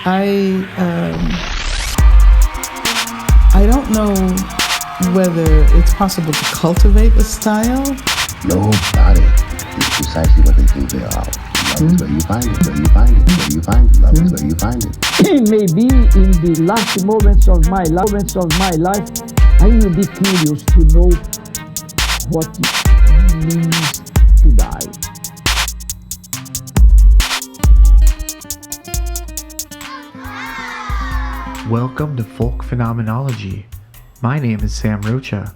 I don't know whether it's possible to cultivate a style. Nobody is precisely what they think they are. Love is where you find it, where you find it, where you find it. Love is where you find it. Maybe in the last moments of my life, I will be curious to know what it means to die. Welcome to Folk Phenomenology. My name is Sam Rocha.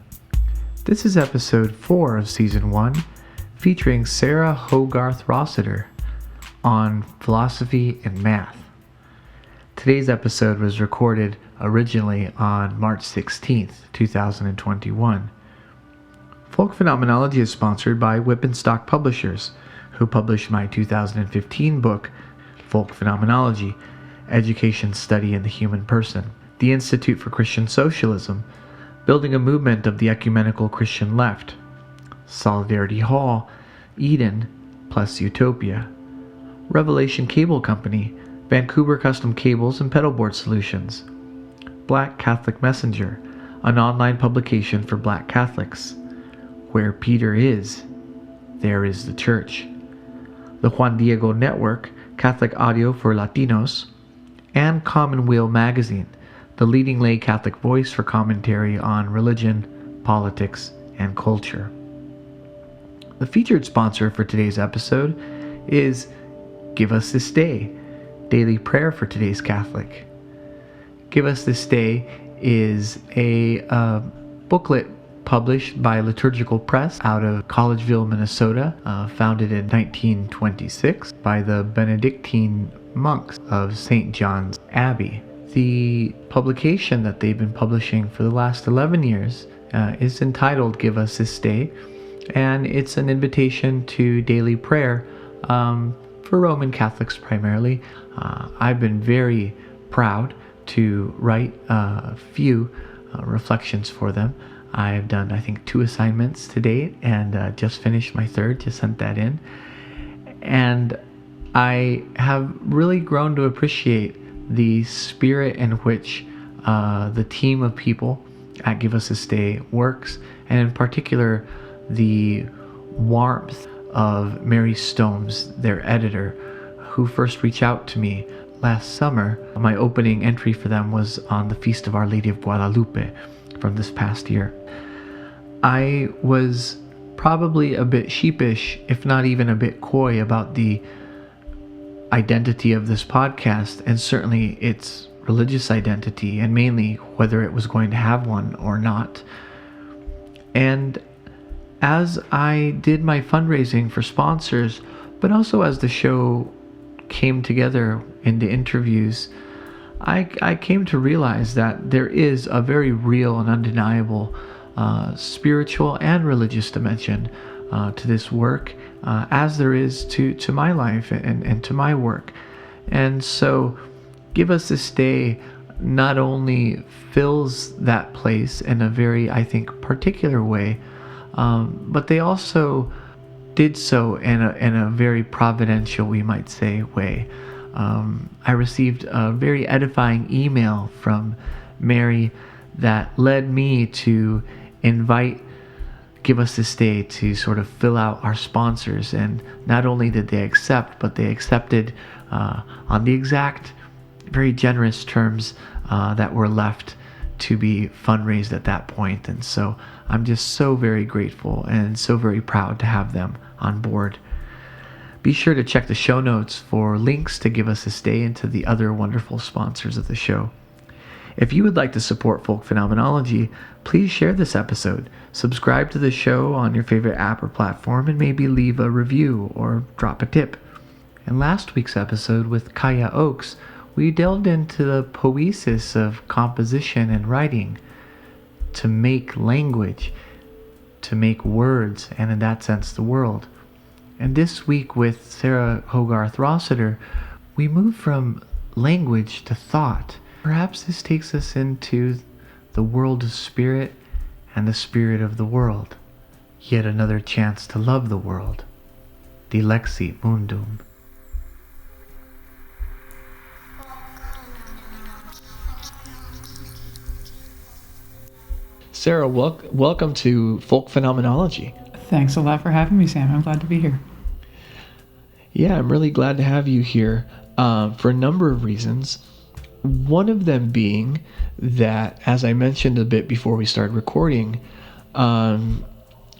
This is episode 4 of season 1, featuring Sarah Hogarth Rossiter on philosophy and math. Today's episode was recorded originally on March 16th, 2021. Folk Phenomenology is sponsored by Whip and Stock Publishers, who published my 2015 book, Folk Phenomenology, Education Study in the Human Person. The Institute for Christian Socialism, Building a Movement of the Ecumenical Christian Left. Solidarity Hall, Eden, plus Utopia. Revelation Cable Company, Vancouver Custom Cables and Pedalboard Solutions. Black Catholic Messenger, an online publication for Black Catholics. Where Peter is, there is the Church. The Juan Diego Network, Catholic audio for Latinos. And Commonweal Magazine, the leading lay Catholic voice for commentary on religion, politics, and culture. The featured sponsor for today's episode is Give Us This Day, daily prayer for today's Catholic. Give Us This Day is a booklet published by Liturgical Press out of Collegeville, Minnesota, founded in 1926 by the Benedictine monks of St. John's Abbey. The publication that they've been publishing for the last 11 years is entitled Give Us This Day, and it's an invitation to daily prayer for Roman Catholics primarily. I've been very proud to write a few reflections for them. I've done, I think, 2 assignments to date and just finished my 3rd, just sent that in. And I have really grown to appreciate the spirit in which the team of people at Give Us This Day works, and in particular, the warmth of Mary Stones, their editor, who first reached out to me last summer. My opening entry for them was on the Feast of Our Lady of Guadalupe from this past year. I was probably a bit sheepish, if not even a bit coy, about the identity of this podcast, and certainly its religious identity, and mainly whether it was going to have one or not. And as I did my fundraising for sponsors, but also as the show came together into interviews, I came to realize that there is a very real and undeniable spiritual and religious dimension to this work, as there is to my life and to my work. And so Give Us This Day not only fills that place in a very, I think, particular way, but they also did so in a very providential, we might say, way. I received a very edifying email from Mary that led me to invite Give Us This Day to sort of fill out our sponsors. And not only did they accept, but they accepted on the exact very generous terms that were left to be fundraised at that point. And so I'm just so very grateful and so very proud to have them on board. Be sure to check the show notes for links to Give Us This Day and to the other wonderful sponsors of the show. If you would like to support Folk Phenomenology, please share this episode, subscribe to the show on your favorite app or platform, and maybe leave a review or drop a tip. In last week's episode with Kaya Oakes, we delved into the poesis of composition and writing, to make language, to make words, and in that sense the world. And this week with Sarah Hogarth Rossiter, we move from language to thought. Perhaps this takes us into the world of spirit and the spirit of the world. Yet another chance to love the world. Dilexit mundum. Sarah, welcome to Folk Phenomenology. Thanks a lot for having me, Sam. I'm glad to be here. Yeah, I'm really glad to have you here for a number of reasons. One of them being that, as I mentioned a bit before we started recording,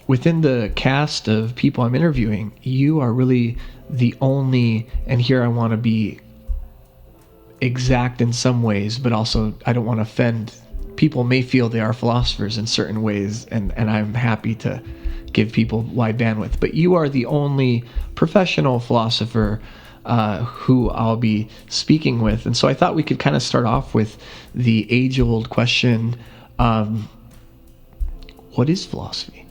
within the cast of people I'm interviewing, you are really the only, and here I want to be exact in some ways, but also I don't want to offend. People may feel they are philosophers in certain ways, and I'm happy to give people wide bandwidth, but you are the only professional philosopher who I'll be speaking with. And so I thought we could kind of start off with the age-old question, what is philosophy?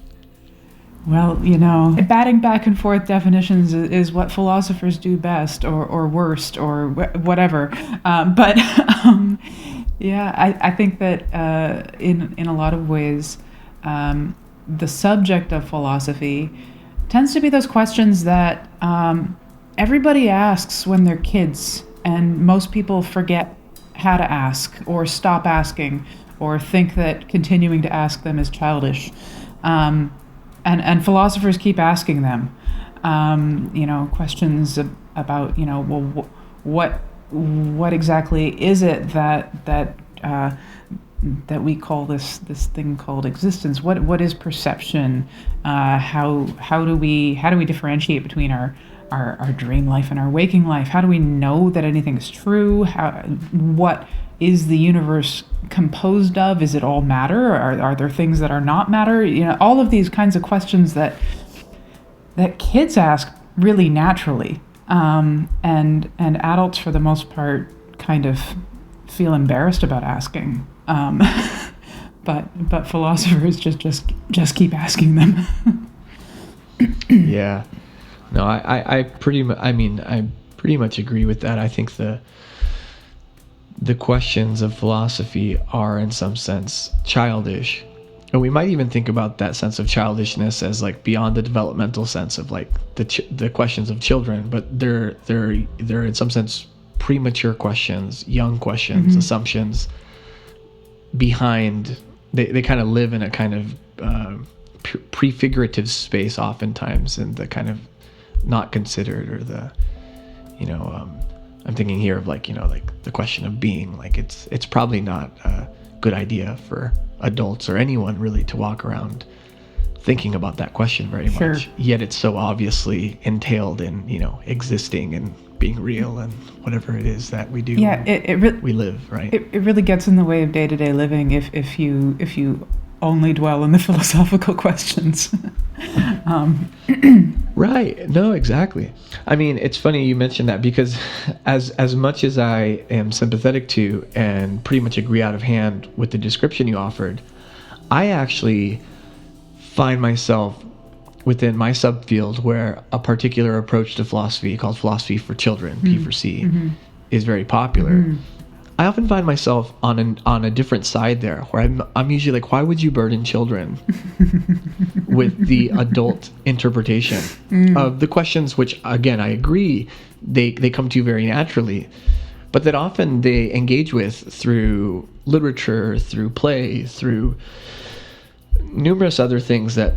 Well, batting back and forth definitions is what philosophers do best or worst or whatever. I think that in a lot of ways, the subject of philosophy tends to be those questions that everybody asks when they're kids, and most people forget how to ask or stop asking or think that continuing to ask them is childish. And philosophers keep asking them, questions about, what exactly is it that we call this thing called existence? What is perception? How do we differentiate between our dream life and our waking life? How do we know that anything is true? What is the universe composed of? Is it all matter? Are there things that are not matter? All of these kinds of questions that kids ask really naturally, and adults for the most part kind of feel embarrassed about asking. But philosophers just keep asking them. Yeah. No, I pretty much agree with that. I think the questions of philosophy are in some sense childish, and we might even think about that sense of childishness as like beyond the developmental sense of like the questions of children, but they're in some sense premature questions, young questions, assumptions behind. They kind of live in a kind of prefigurative space oftentimes, in the kind of not considered, or the I'm thinking here of like the question of being. Like it's probably not a good idea for adults or anyone really to walk around thinking about that question very much. Yet it's so obviously entailed in existing and being real and whatever it is that we do. Yeah, we live, right? It really gets in the way of day-to-day living if you only dwell on the philosophical questions. Right. No, exactly. I mean, it's funny you mentioned that, because as much as I am sympathetic to and pretty much agree out of hand with the description you offered, I actually find myself within my subfield where a particular approach to philosophy called philosophy for children, P for C, is very popular. I often find myself on a different side there, where I'm usually like, why would you burden children with the adult interpretation of the questions, which again I agree they come to you very naturally, but that often they engage with through literature, through play, through numerous other things that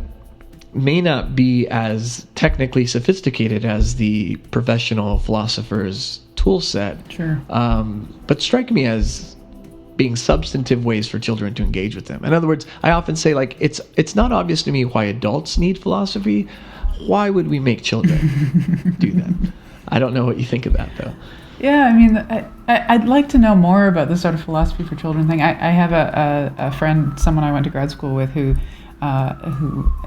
may not be as technically sophisticated as the professional philosopher's tool set, but strike me as being substantive ways for children to engage with them. In other words, I often say, like, it's not obvious to me why adults need philosophy. Why would we make children do that? I don't know what you think of that, though. Yeah, I mean, I'd like to know more about this sort of philosophy for children thing. I have a friend, someone I went to grad school with, who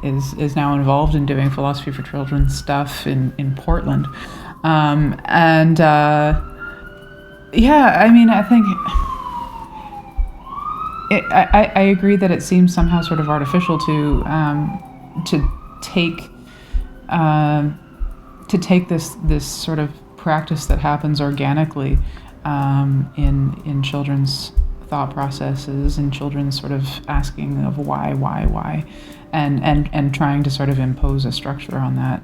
is now involved in doing philosophy for children stuff in Portland. Yeah, I mean, I think I agree that it seems somehow sort of artificial to take this sort of practice that happens organically in children's thought processes, and children's sort of asking of why, and trying to sort of impose a structure on that.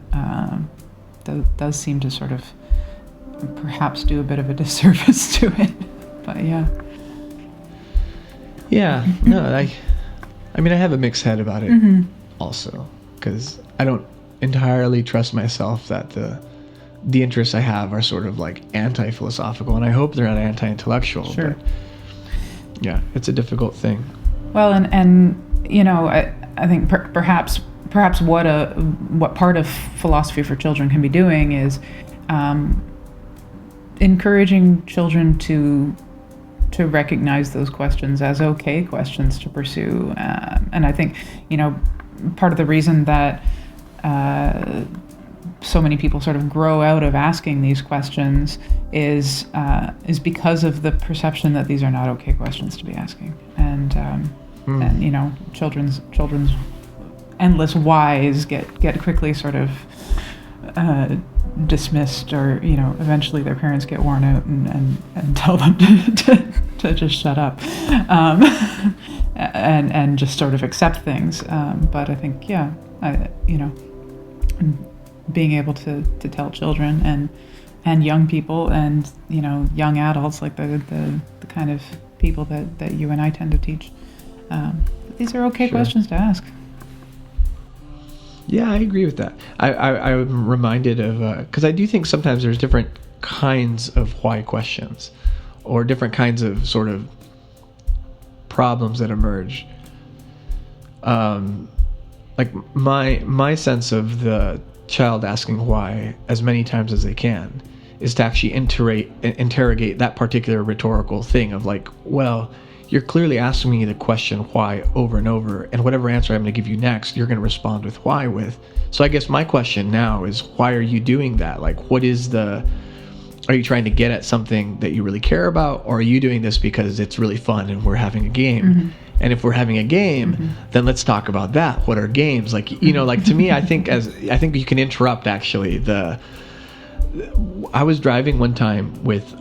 Does seem to sort of perhaps do a bit of a disservice to it, but yeah. Yeah, no, I mean, I have a mixed head about it Mm-hmm. also, because I don't entirely trust myself that the interests I have are sort of like anti-philosophical, and I hope they're not anti-intellectual. Sure. But yeah, it's a difficult thing. Well, and you know, I think perhaps what part of philosophy for children can be doing is encouraging children to recognize those questions as okay questions to pursue. And I think, you know, part of the reason that so many people sort of grow out of asking these questions is because of the perception that these are not okay questions to be asking. And you know, children's endless whys get quickly sort of dismissed, or, you know, eventually their parents get worn out and tell them to just shut up, and just sort of accept things. But I think, you know, being able to tell children and young people and, you know, young adults, like the kind of people that you and I tend to teach, these are okay Sure. questions to ask. Yeah, I agree with that. I'm reminded of, because I do think sometimes there's different kinds of why questions, or different kinds of sort of problems that emerge. Like my sense of the child asking why as many times as they can is to actually interrogate that particular rhetorical thing of like, well, you're clearly asking me the question why over and over, and whatever answer I'm going to give you next, you're going to respond with why with. So I guess my question now is, why are you doing that? Like, are you trying to get at something that you really care about, or are you doing this because it's really fun and we're having a game? Mm-hmm. And if we're having a game, then let's talk about that. What are games? Like, you know, like to me, I think you can interrupt actually I was driving one time with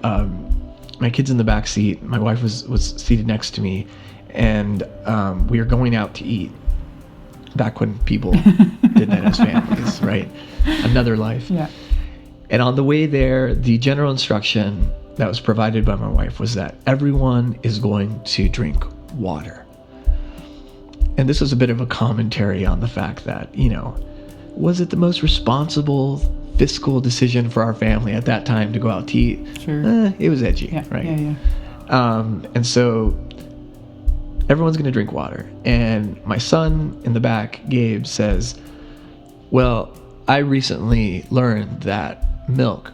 my kids in the back seat. My wife was seated next to me, and we were going out to eat. Back when people did that as families, right? Another life. Yeah. And on the way there, the general instruction that was provided by my wife was that everyone is going to drink water. And this was a bit of a commentary on the fact that, you know, was it the most responsible fiscal decision for our family at that time to go out to eat? Sure. It was edgy, Yeah. right? Yeah. And so everyone's going to drink water. And my son in the back, Gabe, says, well, I recently learned that milk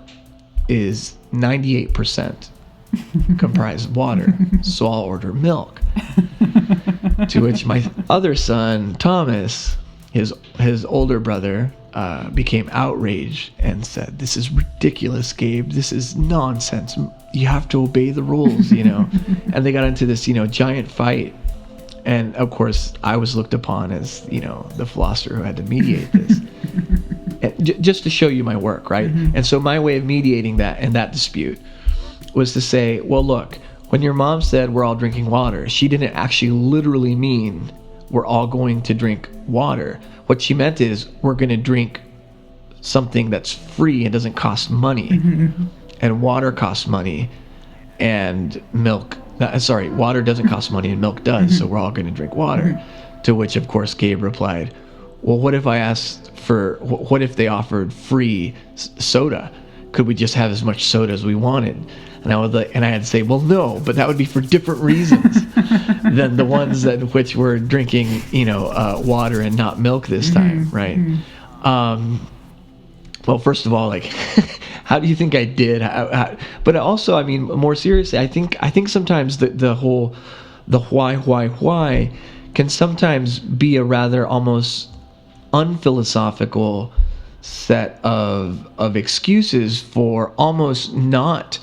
is 98% comprised of water, so I'll order milk. To which my other son, Thomas, his older brother, became outraged and said, this is ridiculous, Gabe. This is nonsense. You have to obey the rules, you know. And they got into this, you know, giant fight. And of course, I was looked upon as, you know, the philosopher who had to mediate this. And just to show you my work, right? Mm-hmm. And so my way of mediating that dispute was to say, well, look, when your mom said we're all drinking water, she didn't actually literally mean we're all going to drink water. What she meant is we're going to drink something that's free and doesn't cost money. Mm-hmm. And water costs money, and water doesn't cost money and milk does, mm-hmm. So we're all going to drink water. Mm-hmm. To which, of course, Gabe replied, well, what if they offered free soda? Could we just have as much soda as we wanted? And I had to say, well, no, but that would be for different reasons than the ones which were drinking, you know, water and not milk this time, mm-hmm. right? Mm-hmm. Well, first of all, like, how do you think I did? But also, I mean, more seriously, I think sometimes the why can sometimes be a rather almost unphilosophical set of excuses for almost not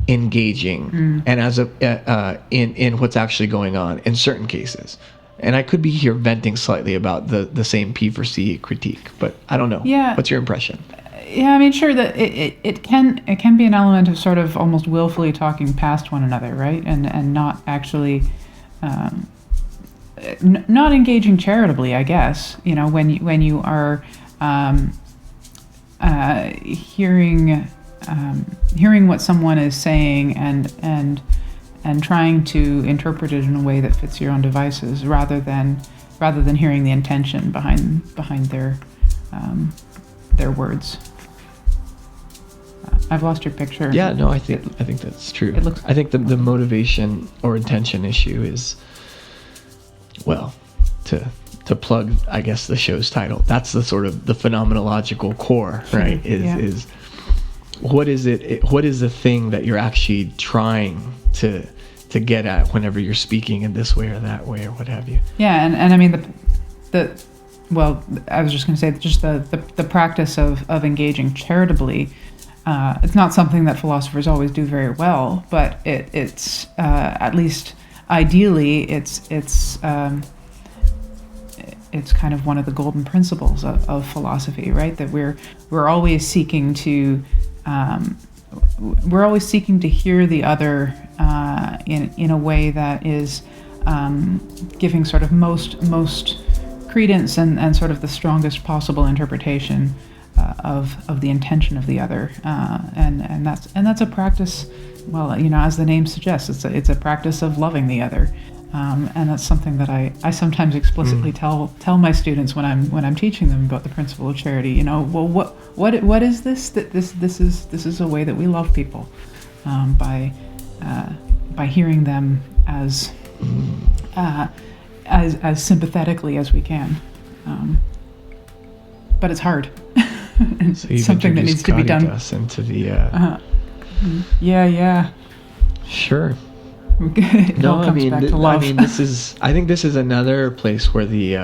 engaging and as in what's actually going on in certain cases. And I could be here venting slightly about the same P for C critique, but I don't know. Yeah. What's your impression? Yeah, I mean, sure, that it can be an element of sort of almost willfully talking past one another, right? And not actually not engaging charitably, I guess. You know, when you are hearing what someone is saying and and trying to interpret it in a way that fits your own devices, rather than hearing the intention behind their words. I've lost your picture. Yeah, no, I think that's true. I think the motivation or intention issue is, well, to plug, I guess, the show's title. That's the sort of the phenomenological core, right? Is what is it? What is the thing that you're actually trying to get at whenever you're speaking in this way or that way or what have you? Yeah, and I mean well, I was just going to say just the practice of engaging charitably. It's not something that philosophers always do very well, but it's at least ideally it's kind of one of the golden principles of philosophy, right? That we're always seeking to hear the other in a way that is giving sort of most credence and sort of the strongest possible interpretation of the intention of the other, and that's a practice. Well, as the name suggests, it's a practice of loving the other. And that's something that I sometimes explicitly tell my students when I'm teaching them about the principle of charity. Well, what is this? That this is a way that we love people, by hearing them as sympathetically as we can. But it's hard. And So you've something that needs to be done. Into the Yeah. Sure. It all comes back to love. I think this is another place where the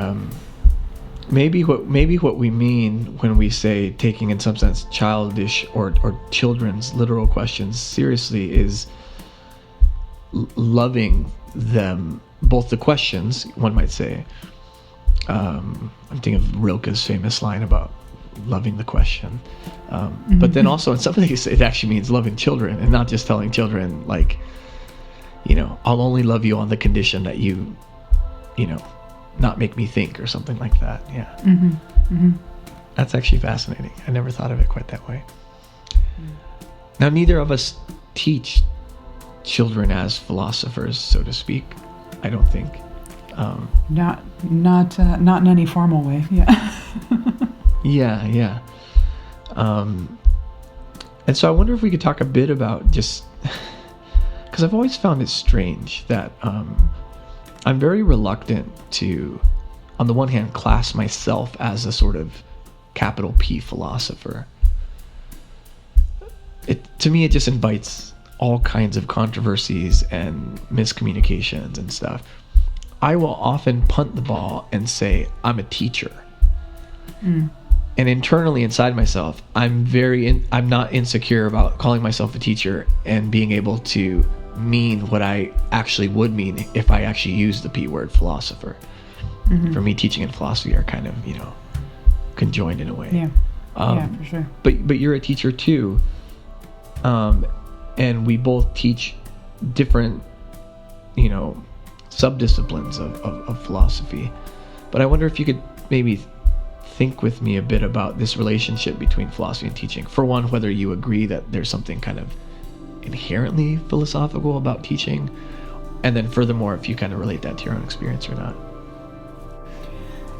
maybe what we mean when we say taking in some sense childish or children's literal questions seriously is loving them, both the questions, one might say. I'm thinking of Rilke's famous line about loving the question, but then also in some of these it actually means loving children and not just telling children like, I'll only love you on the condition that you not make me think or something like that. Yeah. That's actually fascinating. I never thought of it quite that way. Now, neither of us teach children as philosophers, so to speak, I don't think. Not in any formal way. Yeah. Yeah. And so I wonder if we could talk a bit about just, because I've always found it strange that I'm very reluctant to, on the one hand, class myself as a sort of capital P philosopher. To me, it just invites all kinds of controversies and miscommunications and stuff. I will often punt the ball and say, I'm a teacher. And internally inside myself, I'm not insecure about calling myself a teacher and being able to mean what I actually would mean if I actually use the P word, philosopher. For me, teaching and philosophy are kind of, conjoined in a way. Yeah, for sure. But you're a teacher too. And we both teach different, subdisciplines of philosophy. But I wonder if you could maybe think with me a bit about this relationship between philosophy and teaching. For one, whether you agree that there's something kind of inherently philosophical about teaching, and then furthermore, if you kind of relate that to your own experience or not.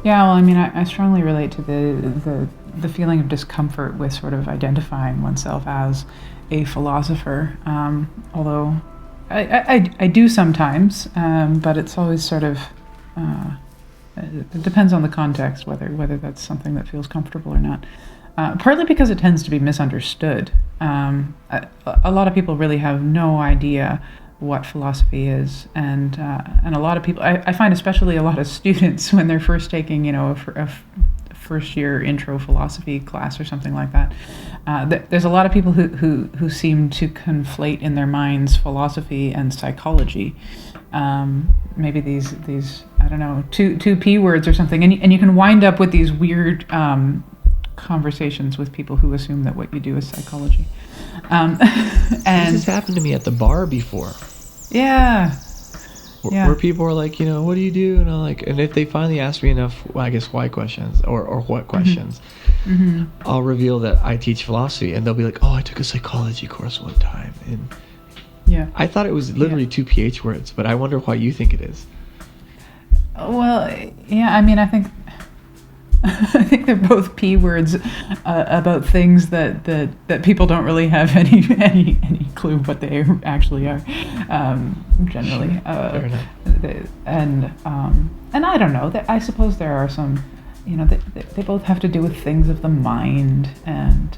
Yeah, well, I strongly relate to the feeling of discomfort with sort of identifying oneself as a philosopher, although I do sometimes, but it's always sort of, it depends on the context whether that's something that feels comfortable or not. Partly because it tends to be misunderstood. A lot of people really have no idea what philosophy is, and a lot of people, I find especially a lot of students when they're first taking, a first year intro philosophy class or something like that. There's a lot of people who seem to conflate in their minds philosophy and psychology. Maybe these I don't know, two P words or something, and you can wind up with these weird conversations with people who assume that what you do is psychology. And this has happened to me at the bar before. Yeah. Where people are like, what do you do? And I'm like, and if they finally ask me enough, I guess, why questions or what questions, I'll reveal that I teach philosophy, and they'll be like, oh, I took a psychology course one time. And Yeah. I thought it was literally 2 PH words, but I wonder why you think it is. Well, yeah, I mean, I think I think they're both P words about things that people don't really have any clue what they actually are, generally. Fair enough. And I don't know. I suppose there are some, they both have to do with things of the mind and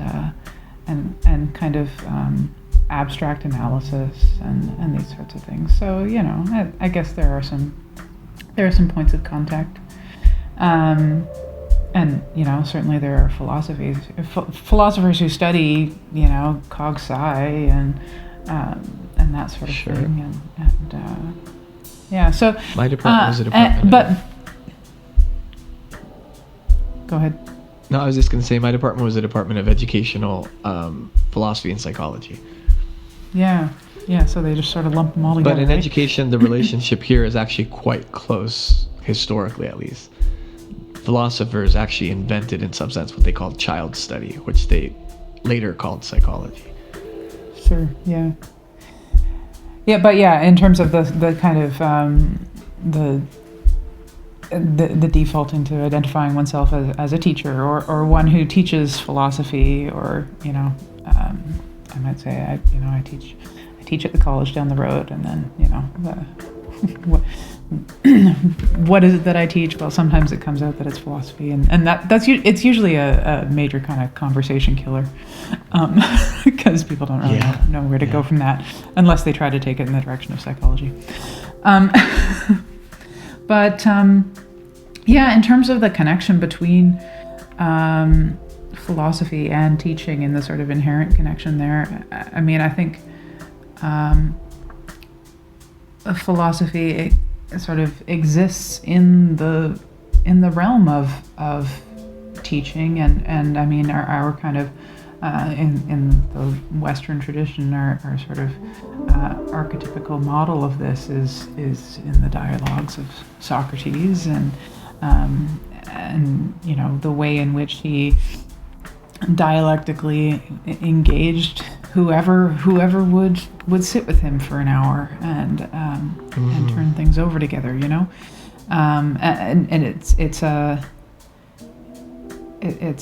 kind of abstract analysis and these sorts of things. So I guess there are some points of contact. And certainly there are philosophers who study cog sci and that sort of Sure. thing, and yeah. So My department was a department. but go ahead. No, I was just going to say my department was a department of educational philosophy and psychology. Yeah. So they just sort of lump them all together. But in right? education, the relationship here is actually quite close, historically at least. Philosophers actually invented, in some sense, what they called child study, which they later called psychology. Sure. Yeah. Yeah, but in terms of the kind of the default into identifying oneself as a teacher or one who teaches philosophy, or I might say I teach at the college down the road, and then what is it that I teach? Well, sometimes it comes out that it's philosophy, and it's usually a major kind of conversation killer, because people don't really know where to go from that unless they try to take it in the direction of psychology. But in terms of the connection between philosophy and teaching and the sort of inherent connection there, I mean, I think philosophy sort of exists in the realm of teaching, and I mean our kind of in the Western tradition, our sort of archetypical model of this is in the dialogues of Socrates, and the way in which he dialectically engaged whoever would sit with him for an hour and turn things over together, and it's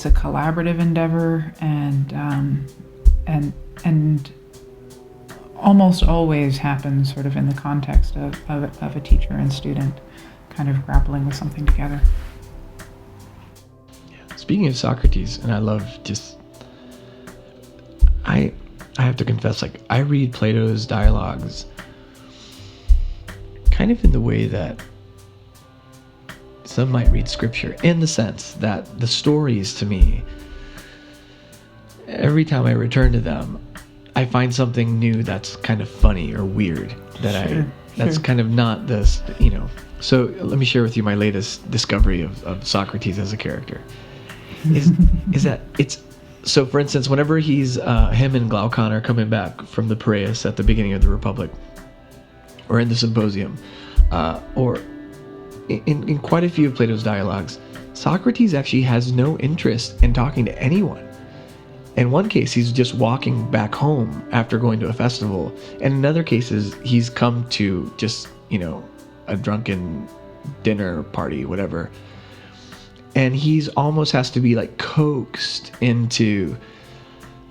a collaborative endeavor, and almost always happens sort of in the context of a teacher and student kind of grappling with something together. Speaking of Socrates, and I love I have to confess, I read Plato's dialogues kind of in the way that some might read scripture, in the sense that the stories, to me, every time I return to them, I find something new that's kind of funny or weird that's kind of not this, So let me share with you my latest discovery of Socrates as a character. Is that it's so, for instance, whenever he's him and Glaucon are coming back from the Piraeus at the beginning of the Republic, or in the Symposium, or in quite a few of Plato's dialogues, Socrates actually has no interest in talking to anyone. In one case, he's just walking back home after going to a festival, and in other cases, he's come to just a drunken dinner party, whatever. And he's almost has to be coaxed into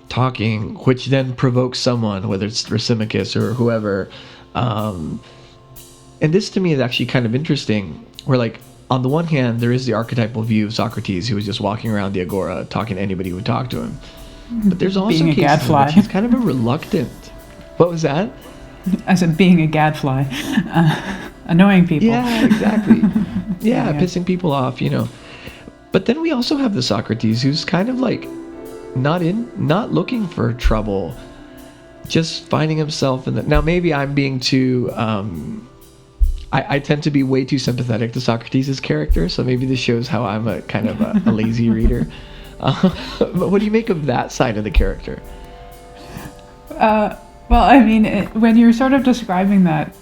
talking, which then provokes someone, whether it's Thrasymachus or whoever. And this to me is actually kind of interesting, where on the one hand, there is the archetypal view of Socrates, who was just walking around the agora talking to anybody who would talk to him. But there's also Being a cases in gadfly. which he's kind of a reluctant. What was that? I said being a gadfly, annoying people. Yeah, exactly. Yeah, pissing people off, But then we also have the Socrates who's kind of not looking for trouble, just finding himself in the. Now maybe I'm being too. I tend to be way too sympathetic to Socrates' character, so maybe this shows how I'm a kind of a lazy reader. But what do you make of that side of the character? Well, I mean, when you're sort of describing that,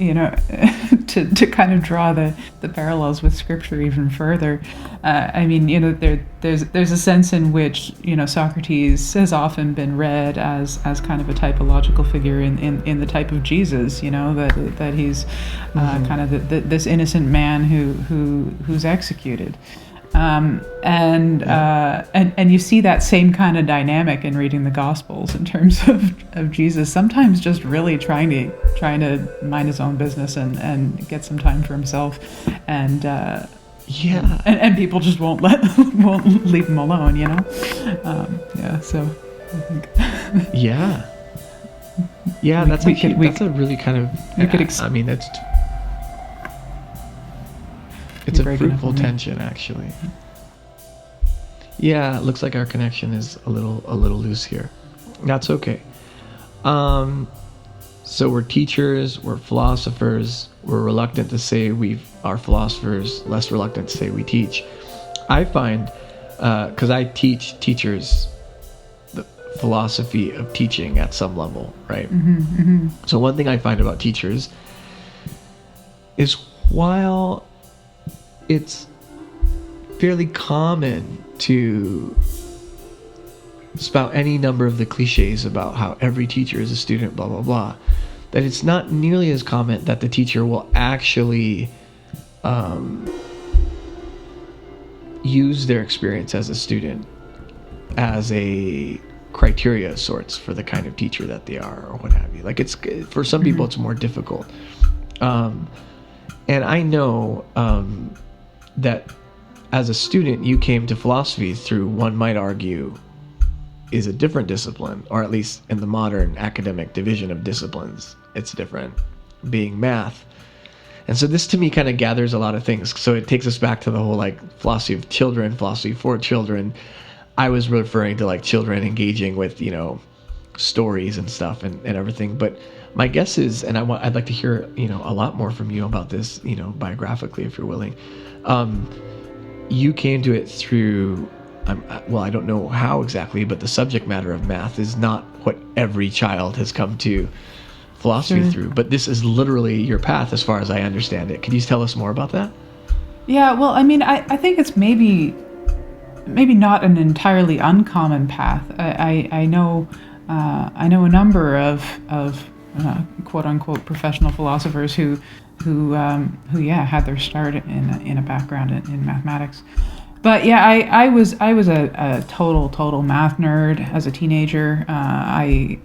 to kind of draw the parallels with scripture even further. I mean, there's a sense in which, Socrates has often been read as kind of a typological figure in the type of Jesus, that he's kind of this innocent man who's executed. And you see that same kind of dynamic in reading the Gospels in terms of Jesus, sometimes just really trying to mind his own business and get some time for himself, and people just won't leave him alone, so I think that's a really kind of it's a fruitful tension, actually. Yeah, it looks like our connection is a little loose here. That's okay. So we're teachers, we're philosophers, we're reluctant to say we are philosophers, less reluctant to say we teach. I find, because I teach teachers the philosophy of teaching at some level, right? So one thing I find about teachers is, while it's fairly common to spout any number of the cliches about how every teacher is a student, blah, blah, blah, that it's not nearly as common that the teacher will actually use their experience as a student as a criteria of sorts for the kind of teacher that they are, or what have you. Like, it's, for some people it's more difficult. And I know that as a student, you came to philosophy through, one might argue, is a different discipline, or at least in the modern academic division of disciplines, it's different, being math. And so this to me kind of gathers a lot of things. So it takes us back to the whole philosophy of children, philosophy for children. I was referring to children engaging with, stories and stuff and everything. But my guess is, and I'd like to hear, a lot more from you about this, biographically, if you're willing. You came to it through, I don't know how exactly, but the subject matter of math is not what every child has come to philosophy through. But this is literally your path, as far as I understand it. Can you tell us more about that? Yeah, well, I mean, I think it's maybe not an entirely uncommon path. I know a number of quote unquote professional philosophers who had their start in a background in mathematics. But yeah, I was a total math nerd as a teenager. I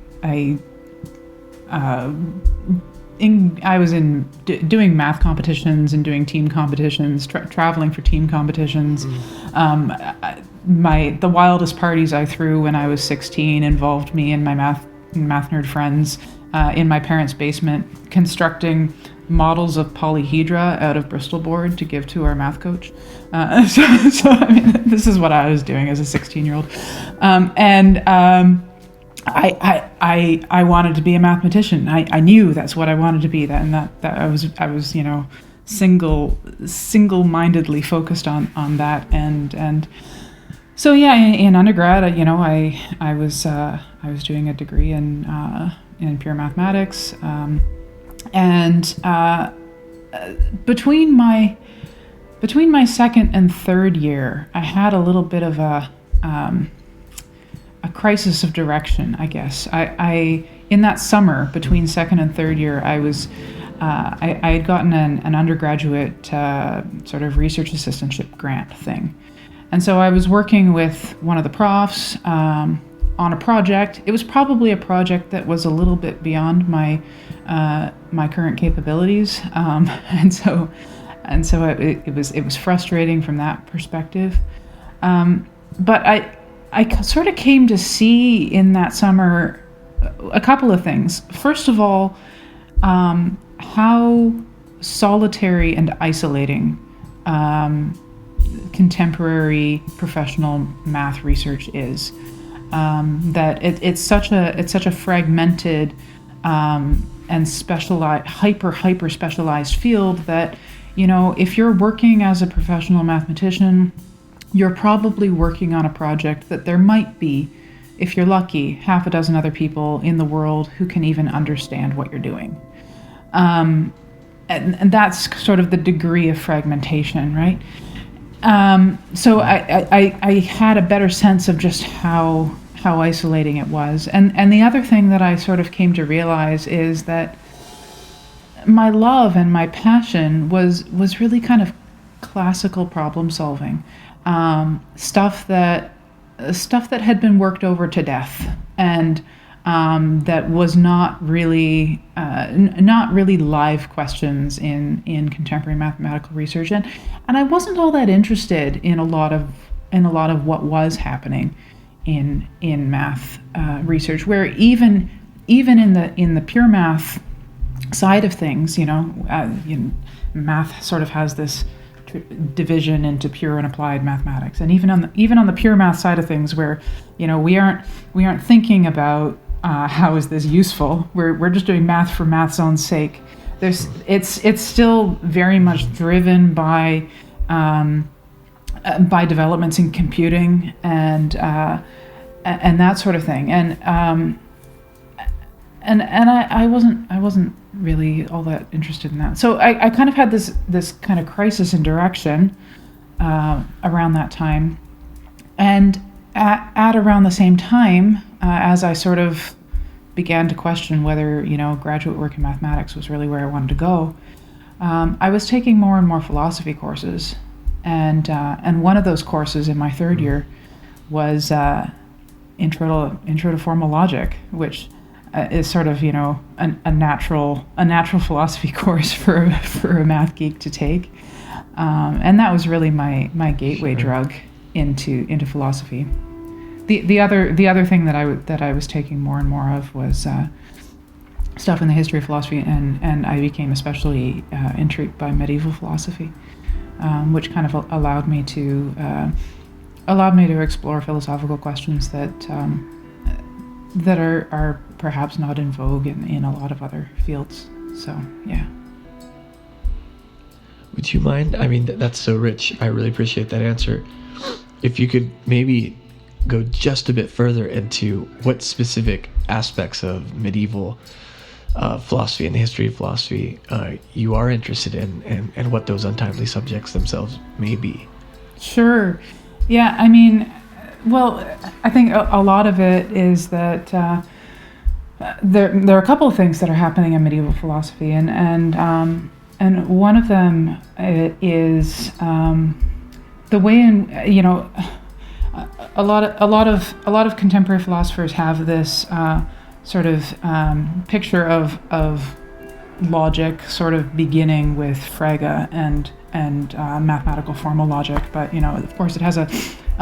was doing math competitions and doing team competitions, traveling for team competitions. The wildest parties I threw when I was 16 involved me and my math nerd friends in my parents' basement constructing models of polyhedra out of Bristol board to give to our math coach. So I mean, this is what I was doing as a 16-year-old. I wanted to be a mathematician. I knew that's what I wanted to be. That I was single-mindedly focused on that. And so yeah, in undergrad, I was doing a degree in pure mathematics. And between my second and third year, I had a little bit of a crisis of direction, I guess. I in that summer between second and third year, I had gotten an undergraduate sort of research assistantship grant thing, and so I was working with one of the profs on a project. It was probably a project that was a little bit beyond my current capabilities, and so it was frustrating from that perspective. But I sort of came to see in that summer a couple of things. First of all, how solitary and isolating contemporary professional math research is. That it's such a fragmented and specialized, hyper specialized field that, if you're working as a professional mathematician, you're probably working on a project that there might be, if you're lucky, half a dozen other people in the world who can even understand what you're doing. and that's sort of the degree of fragmentation, right? So I had a better sense of just how isolating it was. And the other thing that I sort of came to realize is that my love and my passion was really kind of classical problem solving, stuff that had been worked over to death, and that was not really live questions in contemporary mathematical research, and I wasn't all that interested in a lot of what was happening in math research, where even in the pure math side of things, math sort of has this division into pure and applied mathematics, and even on the pure math side of things, where we aren't thinking about how is this useful. We're just doing math for math's own sake. It's still very much driven by developments in computing and that sort of thing. And I wasn't really all that interested in that. So I kind of had this kind of crisis in direction around that time, and at around the same time, as I sort of began to question whether graduate work in mathematics was really where I wanted to go, I was taking more and more philosophy courses, and one of those courses in my third year was intro to formal logic, which is sort of a natural philosophy course for a math geek to take, and that was really my gateway drug into philosophy. The other thing that I was taking more and more of was stuff in the history of philosophy, and I became especially intrigued by medieval philosophy, which kind of allowed me to explore philosophical questions that are perhaps not in vogue in a lot of other fields. So yeah. Would you mind? I mean, that's so rich. I really appreciate that answer. If you could maybe go just a bit further into what specific aspects of medieval philosophy and the history of philosophy you are interested in, and what those untimely subjects themselves may be. Sure. Yeah, I mean, well, I think a lot of it is that there are a couple of things that are happening in medieval philosophy, and one of them is the way in a lot of contemporary philosophers have this sort of picture of logic sort of beginning with Frege and mathematical formal logic, but of course it has a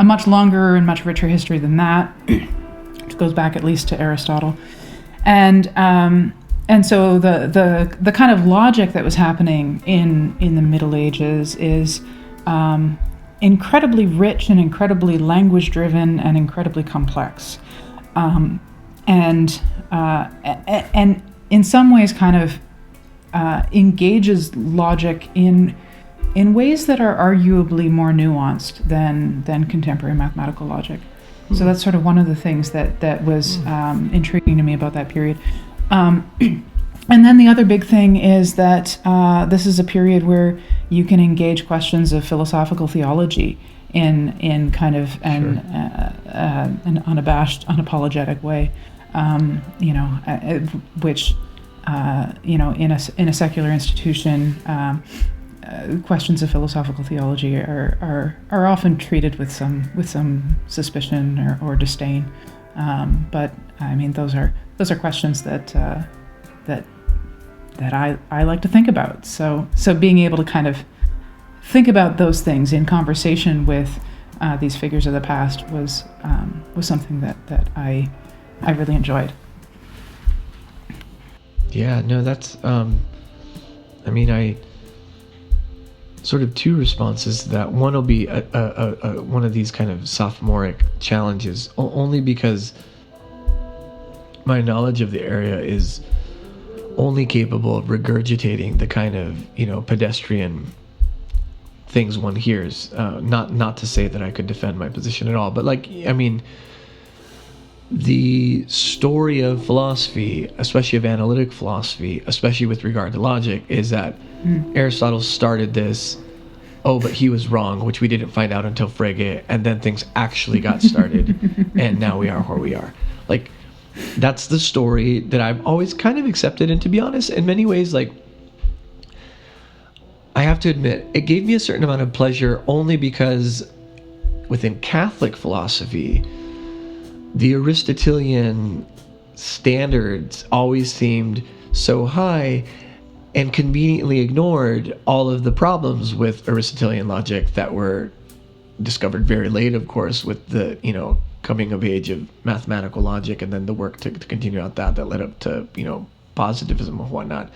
much longer and much richer history than that, which goes back at least to Aristotle, and so the kind of logic that was happening in the Middle Ages is incredibly rich and incredibly language driven and incredibly complex, and in some ways kind of engages logic in ways that are arguably more nuanced than contemporary mathematical logic. Mm-hmm. So that's sort of one of the things that was intriguing to me about that period. And then the other big thing is that this is a period where you can engage questions of philosophical theology in kind of an unabashed, unapologetic way, which in a secular institution, questions of philosophical theology are often treated with some suspicion or disdain. But I mean, those are questions that I like to think about. So being able to kind of think about those things in conversation with these figures of the past was something that I really enjoyed. Yeah, no, that's I mean, I sort of two responses to that. One will be a one of these kind of sophomoric challenges, only because my knowledge of the area is only capable of regurgitating the kind of pedestrian things one hears. Not to say that I could defend my position at all, but the story of philosophy, especially of analytic philosophy, especially with regard to logic, is that Aristotle started this. Oh, but he was wrong, which we didn't find out until Frege, and then things actually got started, and now we are where we are. Like, that's the story that I've always kind of accepted, and to be honest, in many ways, like, I have to admit, it gave me a certain amount of pleasure only because within Catholic philosophy, the Aristotelian standards always seemed so high and conveniently ignored all of the problems with Aristotelian logic that were discovered very late, of course, with the, coming of age of mathematical logic, and then the work to continue out that led up to, positivism and whatnot.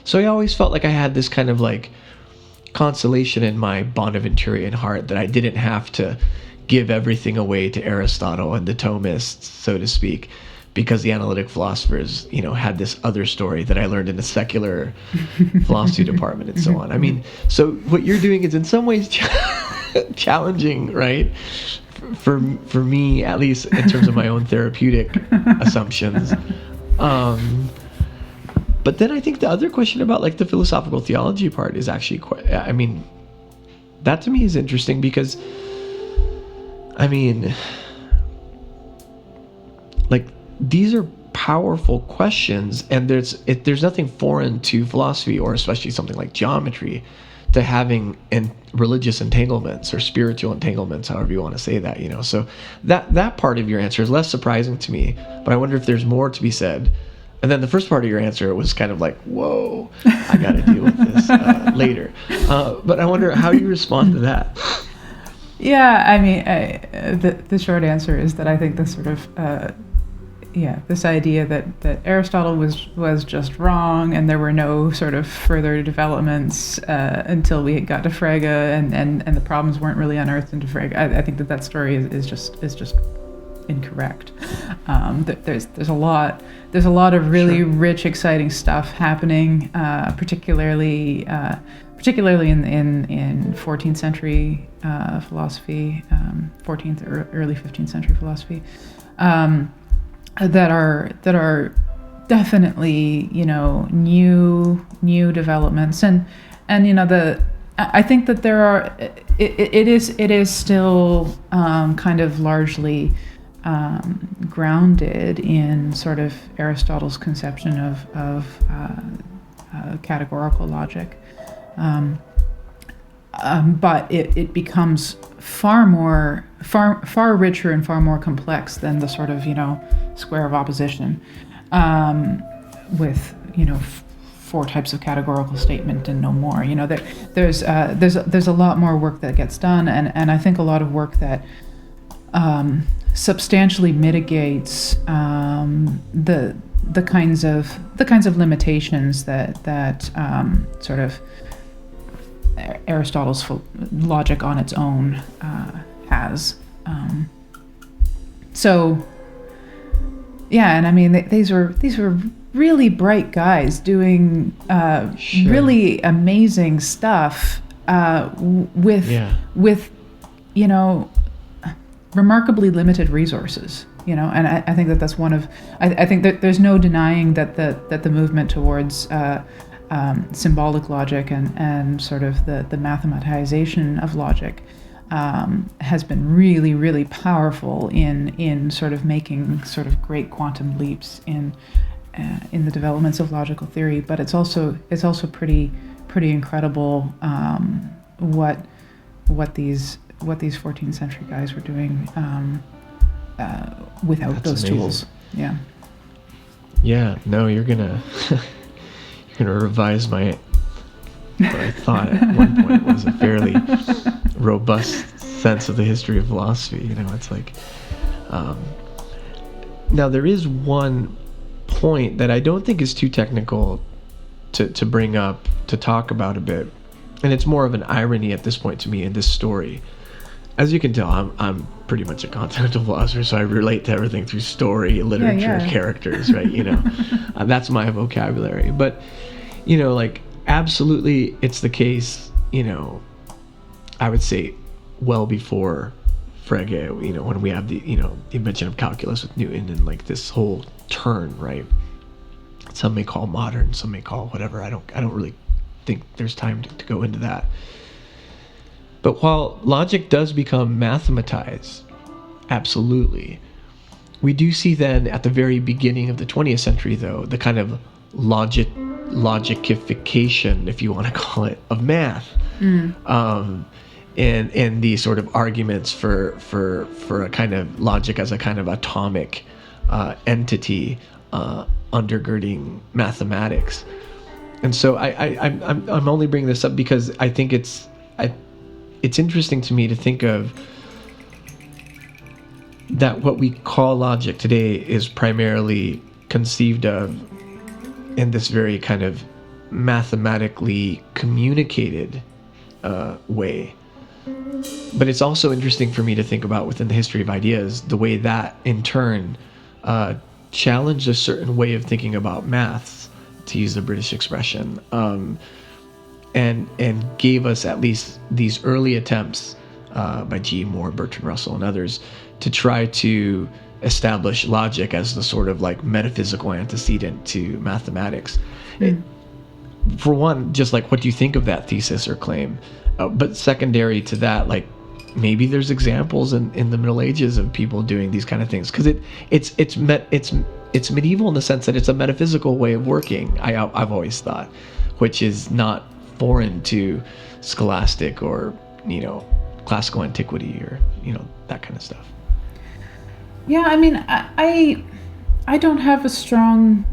So I always felt like I had this kind of like consolation in my Bonaventurian heart that I didn't have to give everything away to Aristotle and the Thomists, so to speak, because the analytic philosophers, had this other story that I learned in the secular philosophy department and so on. I mean, so what you're doing is in some ways challenging, right? For me, at least in terms of my own therapeutic assumptions. But then I think the other question about like the philosophical theology part is actually quite, I mean, that to me is interesting because, I mean, like, these are powerful questions, and there's nothing foreign to philosophy, or especially something like geometry, to having religious entanglements or spiritual entanglements, however you want to say that, So that part of your answer is less surprising to me, but I wonder if there's more to be said. And then the first part of your answer was kind of like, whoa, I got to deal with this later. But I wonder how you respond to that. Yeah, I mean, the short answer is that I think this sort of this idea that Aristotle was just wrong, and there were no sort of further developments until we got to Frege, and the problems weren't really unearthed into Frege. I think that story is just incorrect. There's a lot of really rich, exciting stuff happening, particularly in 14th century philosophy, 14th or early 15th century philosophy. That are definitely new developments, and I think that there are it is still kind of largely grounded in sort of Aristotle's conception of categorical logic, but it becomes far richer and far more complex than the sort of square of opposition, with four types of categorical statement and no more. There's a lot more work that gets done, and I think a lot of work that substantially mitigates the kinds of limitations that sort of Aristotle's logic on its own has. So yeah, and I mean these were really bright guys doing really amazing stuff with remarkably limited resources, and I think that's one of I think that there's no denying that the movement towards symbolic logic and sort of the mathematization of logic has been really, really powerful in sort of making sort of great quantum leaps in the developments of logical theory. But it's also pretty incredible what these 14th century guys were doing without That's those amazing. tools. Yeah. Yeah. No, you're gonna revise what I thought at one point was a fairly robust sense of the history of philosophy. It's like, now there is one point that I don't think is too technical to bring up, to talk about a bit, and it's more of an irony at this point to me in this story. As you can tell, I'm pretty much a continental philosopher, so I relate to everything through story, literature, characters, right? That's my vocabulary. But, like, absolutely, it's the case, I would say well before Frege, when we have the invention of calculus with Newton and like this whole turn, right? Some may call modern, some may call whatever. I don't really think there's time to go into that. But while logic does become mathematized, absolutely, we do see then at the very beginning of the 20th century, though, the kind of logicification, if you want to call it, of math. And these sort of arguments for a kind of logic as a kind of atomic entity undergirding mathematics. And so I'm only bringing this up because I think it's interesting to me to think of that what we call logic today is primarily conceived of in this very kind of mathematically communicated way. But it's also interesting for me to think about within the history of ideas, the way that in turn challenged a certain way of thinking about maths, to use the British expression, and gave us at least these early attempts by G. Moore, Bertrand Russell, and others to try to establish logic as the sort of like metaphysical antecedent to mathematics. For one, just like, what do you think of that thesis or claim? But secondary to that, like, maybe there's examples in the Middle Ages of people doing these kind of things, because it's medieval in the sense that it's a metaphysical way of working. I've always thought, which is not foreign to scholastic or classical antiquity or that kind of stuff. Yeah, I mean, I don't have a strong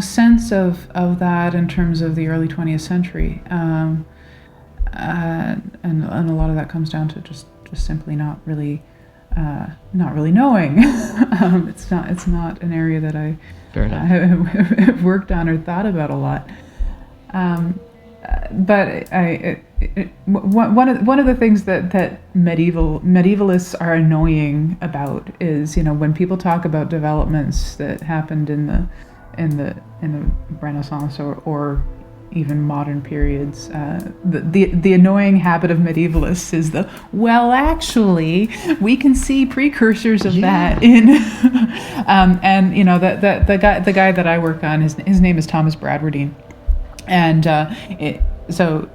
sense of that in terms of the early 20th century. And a lot of that comes down to just simply not really knowing. It's not an area that I have worked on or thought about a lot. But one of the things that medievalists are annoying about is, when people talk about developments that happened in the Renaissance or even modern periods, the annoying habit of medievalists is actually we can see precursors of that in and the guy that I work on, his name is Thomas Bradwardine, and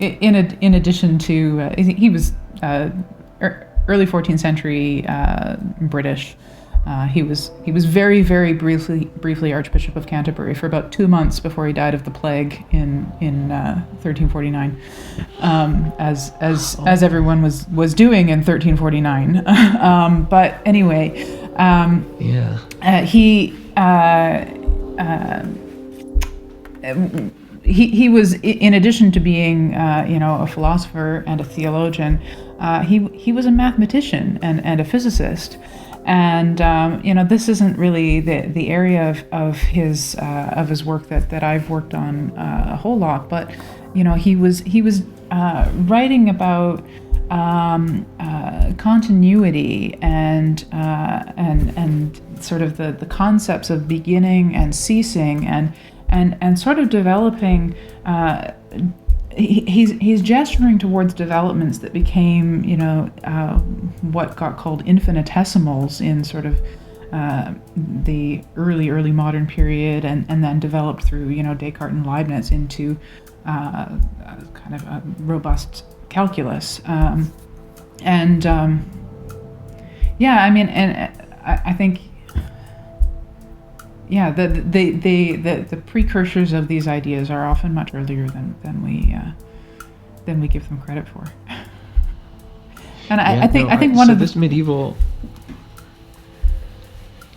in addition to he was early 14th century British. He was very, very briefly Archbishop of Canterbury for about 2 months before he died of the plague in 1349, as everyone was doing in 1349. But anyway, he was, in addition to being a philosopher and a theologian, he was a mathematician and a physicist. And this isn't really the area of his work that I've worked on a whole lot, but he was writing about continuity and sort of the concepts of beginning and ceasing and sort of developing. He's gesturing towards developments that became, what got called infinitesimals in sort of the early modern period, and then developed through, Descartes and Leibniz into kind of a robust calculus. I think. Yeah, the precursors of these ideas are often much earlier than we give them credit for. And I think one of this medieval.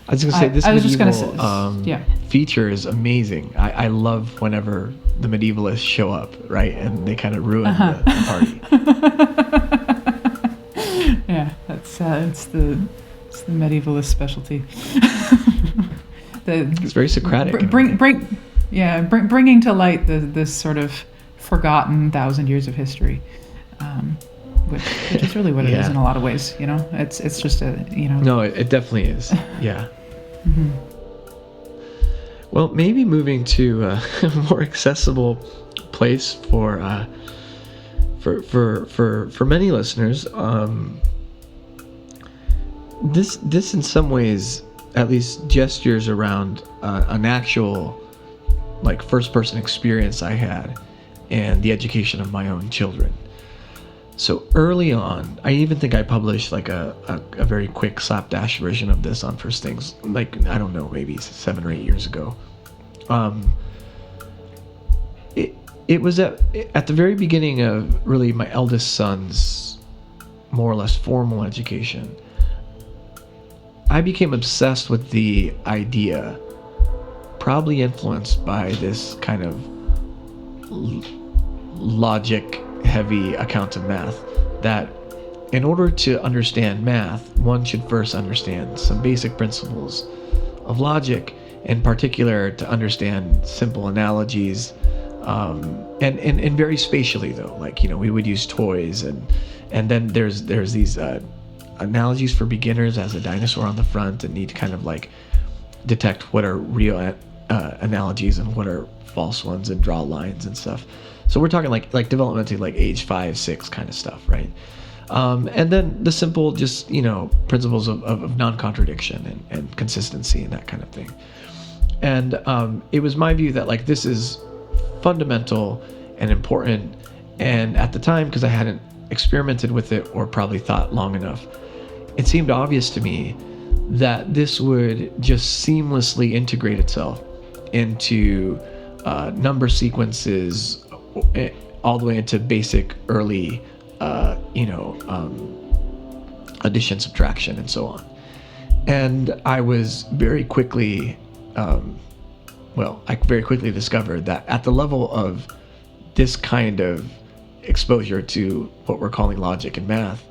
I was going to say this medieval feature is amazing. I love whenever the medievalists show up, right, and they kind of ruin the party. Yeah, it's the medievalist specialty. It's very Socratic. Bringing to light this sort of forgotten 1,000 years of history, which is really what it is in a lot of ways. It's just a No, it definitely is. Yeah. Mm-hmm. Well, maybe moving to a more accessible place for many listeners. This in some ways, at least gestures around an actual, like, first-person experience I had and the education of my own children. So early on, I even think I published like a very quick slapdash version of this on First Things, like, I don't know, maybe 7 or 8 years ago. It was at the very beginning of really my eldest son's more or less formal education. I became obsessed with the idea, probably influenced by this kind of logic-heavy account of math, that in order to understand math, one should first understand some basic principles of logic, in particular to understand simple analogies, and very spatially though, like, we would use toys, and then there's these analogies for beginners as a dinosaur on the front, and need to kind of like detect what are real analogies and what are false ones, and draw lines and stuff. So we're talking like developmentally, like age 5, 6 kind of stuff, right? And then the simple, just, principles of non-contradiction and consistency and that kind of thing. And it was my view that like this is fundamental and important. And at the time, because I hadn't experimented with it or probably thought long enough, it seemed obvious to me that this would just seamlessly integrate itself into number sequences, all the way into basic early, addition, subtraction, and so on. And I was very quickly, I very quickly discovered that at the level of this kind of exposure to what we're calling logic and math,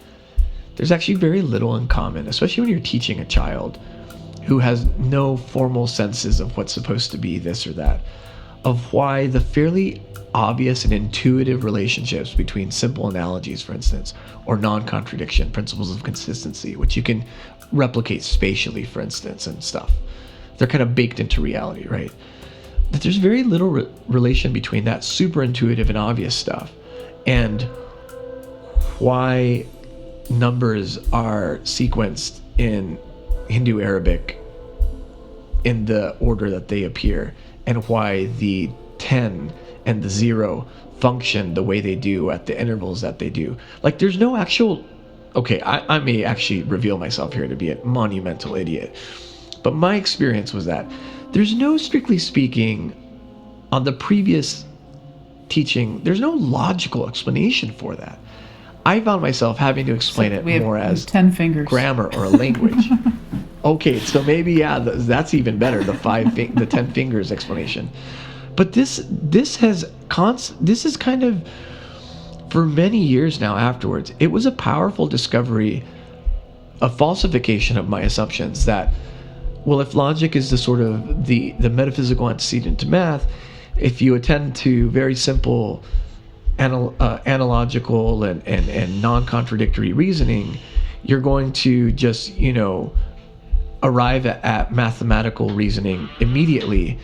there's actually very little in common, especially when you're teaching a child who has no formal senses of what's supposed to be this or that, of why the fairly obvious and intuitive relationships between simple analogies, for instance, or non-contradiction, principles of consistency, which you can replicate spatially, for instance, and stuff. They're kind of baked into reality, right? That there's very little relation between that super intuitive and obvious stuff and why numbers are sequenced in Hindu Arabic in the order that they appear, and why the 10 and the 0 function the way they do at the intervals that they do. Like, there's no actual... Okay, I may actually reveal myself here to be a monumental idiot, but my experience was that there's no, strictly speaking, on the previous teaching, there's no logical explanation for that. I found myself having to explain it more as 10 fingers. Grammar or a language. Okay, so maybe, that's even better, the 10 fingers explanation. But this is kind of, for many years now afterwards, it was a powerful discovery, a falsification of my assumptions that, well, if logic is the sort of the metaphysical antecedent to math, if you attend to very simple analogical and non-contradictory reasoning, you're going to just, arrive at mathematical reasoning immediately.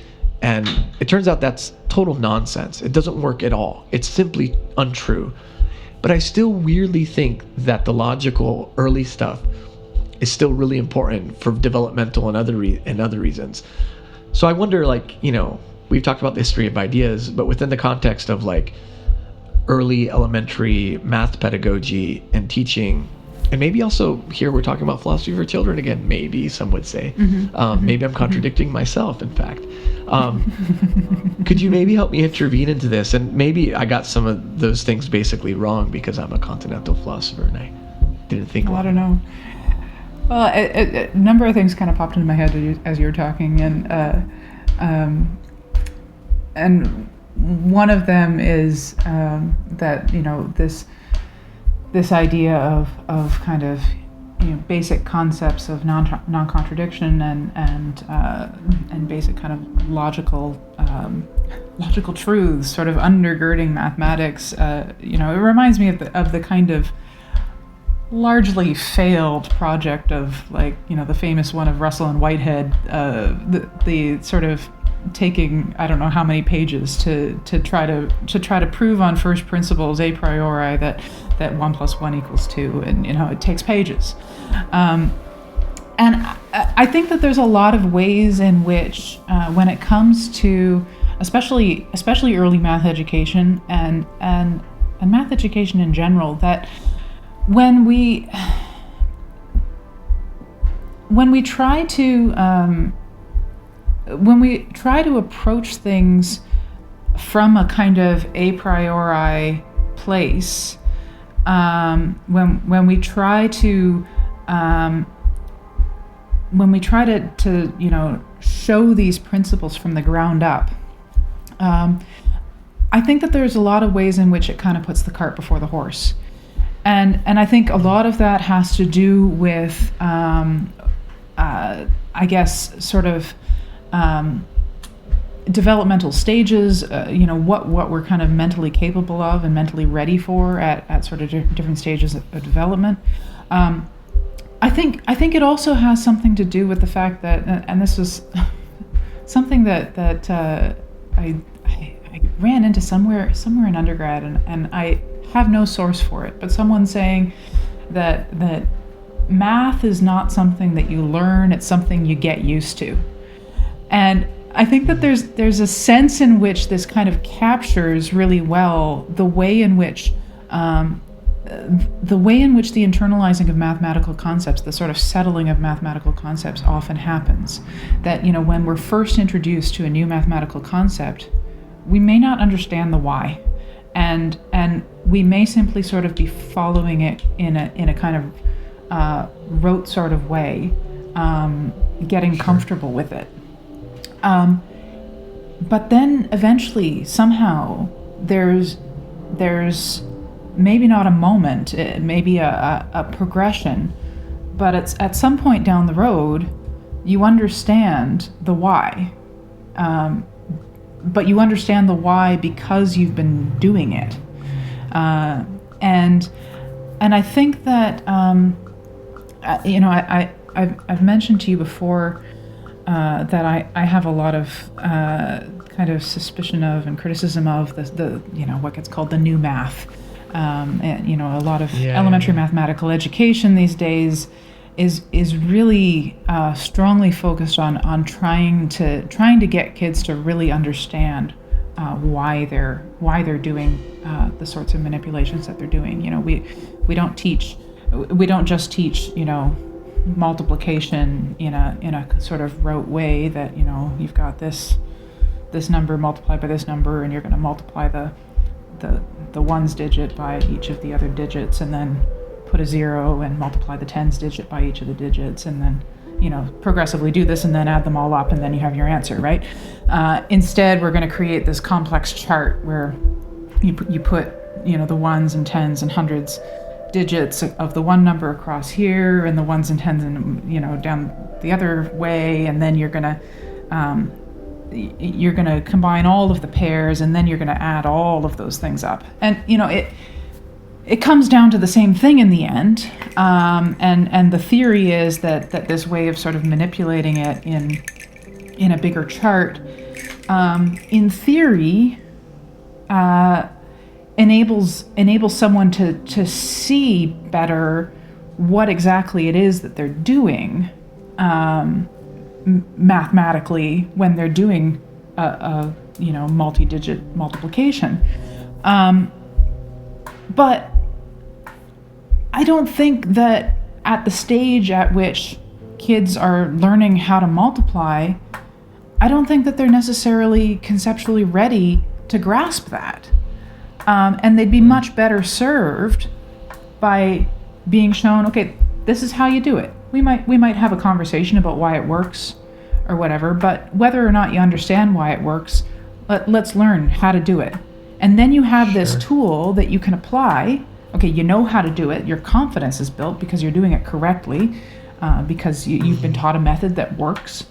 And it turns out that's total nonsense. It doesn't work at all. It's simply untrue. But I still weirdly think that the logical early stuff is still really important for developmental and other reasons. So I wonder, we've talked about the history of ideas, but within the context of early elementary math pedagogy and teaching, and maybe also here we're talking about philosophy for children again, maybe some would say. Maybe I'm contradicting myself, in fact. Could you maybe help me intervene into this? And maybe I got some of those things basically wrong because I'm a continental philosopher and I didn't think. I don't know. Well, a number of things kind of popped into my head as you were talking, and one of them is that this idea of kind of basic concepts of non-contradiction and basic kind of logical truths sort of undergirding mathematics. It reminds me of the kind of largely failed project of the famous one of Russell and Whitehead, the sort of taking I don't know how many pages to try to prove on first principles a priori that 1 + 1 = 2, and it takes pages, and I think that there's a lot of ways in which when it comes to especially early math education and math education in general, that when we try to approach things from a kind of a priori place, when we try to show these principles from the ground up, I think that there's a lot of ways in which it kind of puts the cart before the horse, and I think a lot of that has to do with I guess sort of developmental stages, what we're kind of mentally capable of and mentally ready for at sort of different stages of development. I think it also has something to do with the fact that, and this was something that I ran into somewhere in undergrad, and I have no source for it, but someone saying that math is not something that you learn, it's something you get used to. And I think that there's a sense in which this kind of captures really well the way in which the internalizing of mathematical concepts, the sort of settling of mathematical concepts often happens. That, when we're first introduced to a new mathematical concept, we may not understand the why, and we may simply sort of be following it in a kind of rote sort of way, getting comfortable with it. But then eventually, somehow, there's maybe not a moment, maybe a progression, but it's at some point down the road, you understand the why. But you understand the why because you've been doing it. And I think that, I've mentioned to you before that I have a lot of kind of suspicion of and criticism of the what gets called the new math. And, a lot of elementary mathematical education these days is really strongly focused on trying to get kids to really understand why they're doing the sorts of manipulations that they're doing. We don't just teach multiplication in a sort of rote way that you've got this number multiplied by this number, and you're going to multiply the ones digit by each of the other digits, and then put a 0 and multiply the tens digit by each of the digits, and then progressively do this and then add them all up, and then you have your answer, right? Instead, we're going to create this complex chart where you put the ones and tens and hundreds digits of the one number across here, and the ones and tens and down the other way, and then you're gonna combine all of the pairs, and then you're gonna add all of those things up, and it comes down to the same thing in the end. And the theory is that this way of sort of manipulating it in a bigger chart, in theory, enables someone to see better what exactly it is that they're doing mathematically when they're doing a multi-digit multiplication. But I don't think that at the stage at which kids are learning how to multiply, I don't think that they're necessarily conceptually ready to grasp that. And they'd be much better served by being shown, okay, this is how you do it. We might have a conversation about why it works or whatever, but whether or not you understand why it works, let's learn how to do it. And then you have this tool that you can apply. Okay, you know how to do it. Your confidence is built because you're doing it correctly, because you've been taught a method that works.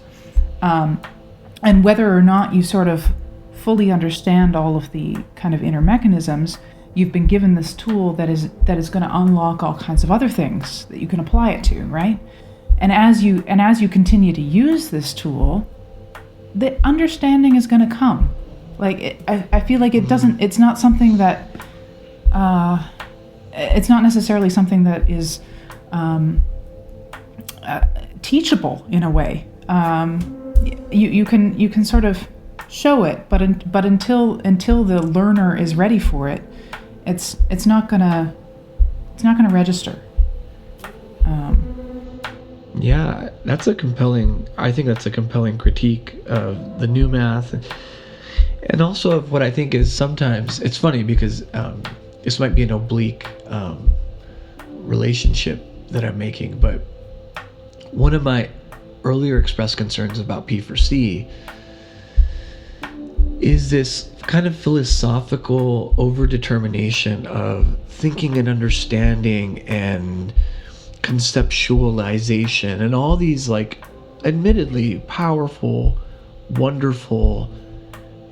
And whether or not you sort of fully understand all of the kind of inner mechanisms, you've been given this tool that is going to unlock all kinds of other things that you can apply it to, right? And as you continue to use this tool, the understanding is going to come. Like I feel like it's not something that it's not necessarily something that is teachable in a way. You can sort of show it, but until the learner is ready for it, it's not gonna register. Yeah, I think that's a compelling critique of the new math, and also of what I think is sometimes, it's funny because this might be an oblique relationship that I'm making, but one of my earlier expressed concerns about P4C is this kind of philosophical overdetermination of thinking and understanding and conceptualization and all these, like, admittedly powerful, wonderful,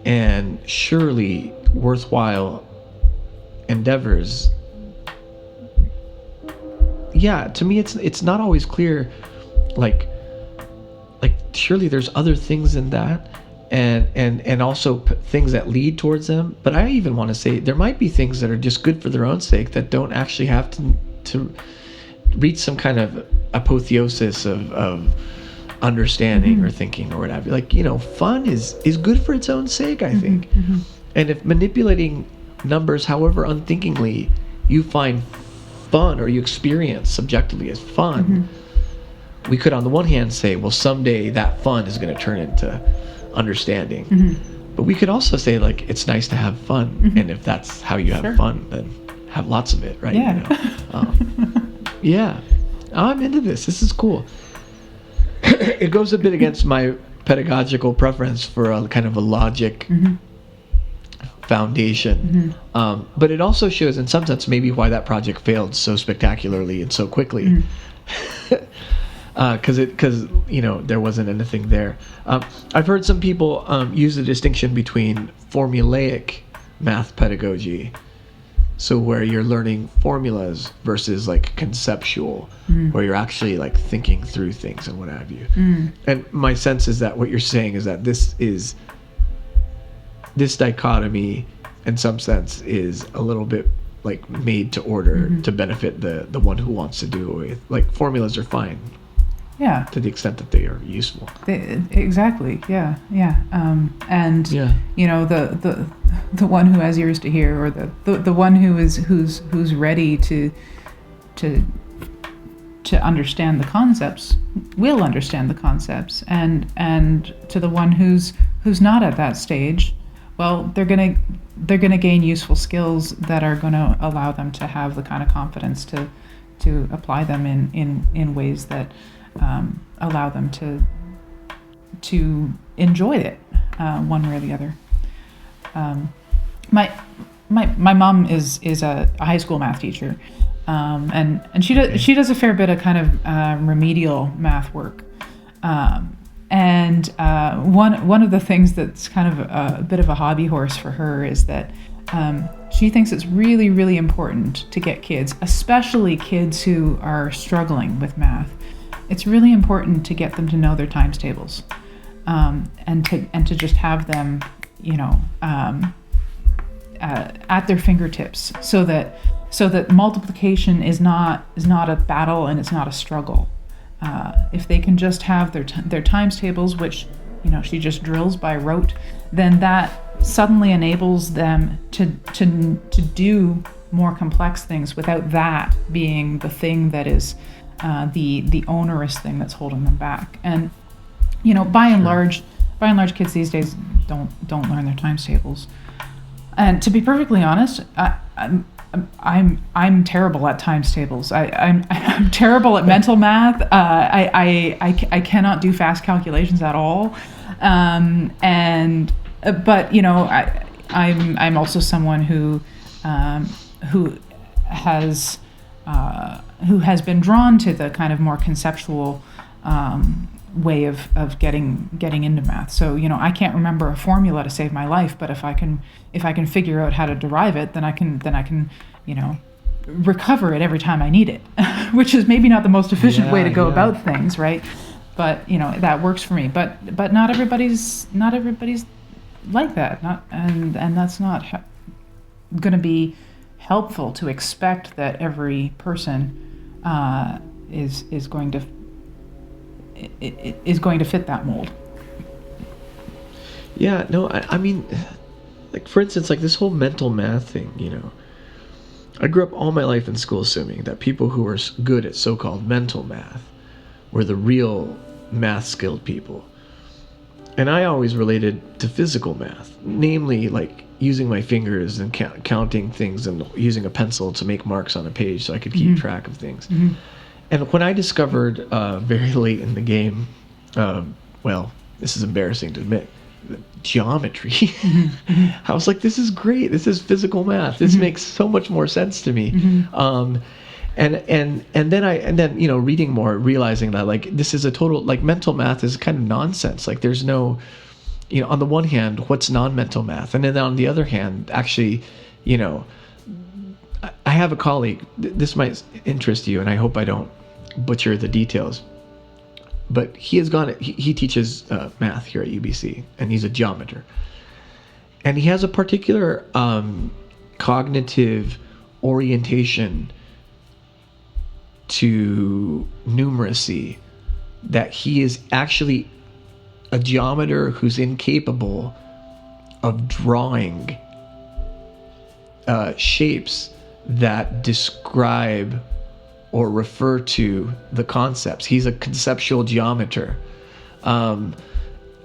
and surely worthwhile endeavors. Yeah, to me it's not always clear, like surely there's other things in that, and also things that lead towards them. But I even want to say there might be things that are just good for their own sake that don't actually have to reach some kind of apotheosis of understanding or thinking or whatever. Like, fun is good for its own sake, I think. And if manipulating numbers, however unthinkingly, you find fun or you experience subjectively as fun, we could on the one hand say, well, someday that fun is going to turn into understanding. But we could also say, like, it's nice to have fun, and if that's how you have fun, then have lots of it, right? Yeah. Yeah, I'm into this. This is cool. It goes a bit against my pedagogical preference for a kind of a logic foundation. But it also shows in some sense maybe why that project failed so spectacularly and so quickly. Because there wasn't anything there. I've heard some people use the distinction between formulaic math pedagogy, so where you're learning formulas, versus like conceptual, where you're actually like thinking through things and what have you. And my sense is that what you're saying is that this dichotomy in some sense is a little bit like made to order to benefit the one who wants to do it with. Like, formulas are fine. Yeah. To the extent that they are useful. Exactly. Yeah. And Yeah. The one who has ears to hear, or the one who's ready to understand the concepts, will understand the concepts, and to the one who's not at that stage, well, they're gonna gain useful skills that are gonna allow them to have the kind of confidence to apply them in ways that allow them to enjoy it, one way or the other. My mom is a high school math teacher, and she does a fair bit of kind of remedial math work. And one of the things that's kind of a bit of a hobby horse for her is that she thinks it's really, really important to get kids, especially kids who are struggling with math. It's really important to get them to know their times tables, and to just have them, at their fingertips, so that multiplication is not a battle and it's not a struggle. If they can just have their times tables, which she just drills by rote, then that suddenly enables them to do more complex things without that being the thing that is the onerous thing that's holding them back. And by and large, kids these days don't learn their times tables. And to be perfectly honest, I'm terrible at times tables. I'm terrible at mental math. I cannot do fast calculations at all. But I'm also someone who has been drawn to the kind of more conceptual way of getting into math. So I can't remember a formula to save my life, but if I can figure out how to derive it, then I can recover it every time I need it, which is maybe not the most efficient way to go about things, right? But that works for me. But not everybody's like that. And that's not going to be helpful to expect that every person is going to fit that mold. Yeah, no, I mean, like, for instance, like this whole mental math thing, you know. I grew up all my life in school assuming that people who were good at so-called mental math were the real math-skilled people. And I always related to physical math, namely, like, using my fingers and counting things and using a pencil to make marks on a page so I could keep track of things. And when I discovered very late in the game, well, this is embarrassing to admit, geometry, I was like, this is great. This is physical math. This makes so much more sense to me. And then you know, reading more, realizing that like this is a total, like, mental math is kind of nonsense. Like, there's no, you know, on the one hand, what's non-mental math, and then on the other hand, actually, you know, I have a colleague. This might interest you, and I hope I don't butcher the details. But he has gone. He teaches math here at UBC, and he's a geometer. And he has a particular cognitive orientation to numeracy, that he is actually a geometer who's incapable of drawing shapes that describe or refer to the concepts. He's a conceptual geometer. And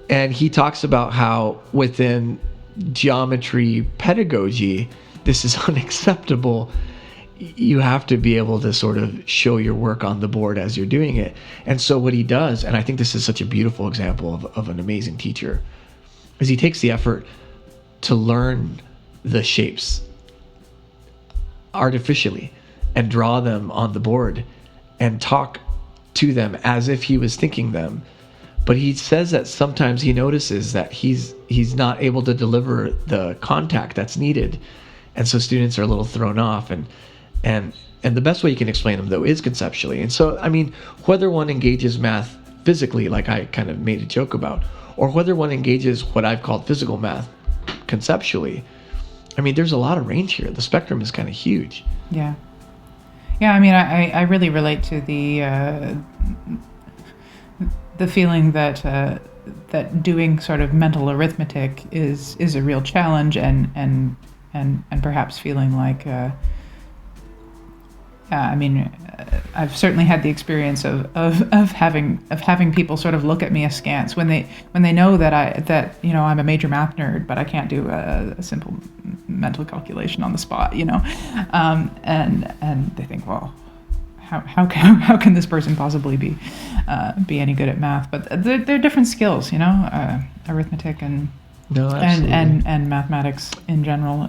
he talks about how within geometry pedagogy, this is unacceptable. You have to be able to sort of show your work on the board as you're doing it. And so what he does, and I think this is such a beautiful example of an amazing teacher, is he takes the effort to learn the shapes artificially and draw them on the board and talk to them as if he was thinking them. But he says that sometimes he notices that he's not able to deliver the contact that's needed. And so students are a little thrown off, and the best way you can explain them, though, is conceptually. And so, I mean, whether one engages math physically, like I kind of made a joke about, or whether one engages what I've called physical math conceptually, I mean, there's a lot of range here. The spectrum is kind of huge. Yeah. Yeah, I mean, I really relate to the feeling that that doing sort of mental arithmetic is a real challenge, and perhaps feeling like I mean, I've certainly had the experience of having people sort of look at me askance when they know that you know, I'm a major math nerd, but I can't do a simple mental calculation on the spot, you know, and they think, well, how can this person possibly be any good at math? But they're different skills, you know, arithmetic and mathematics in general.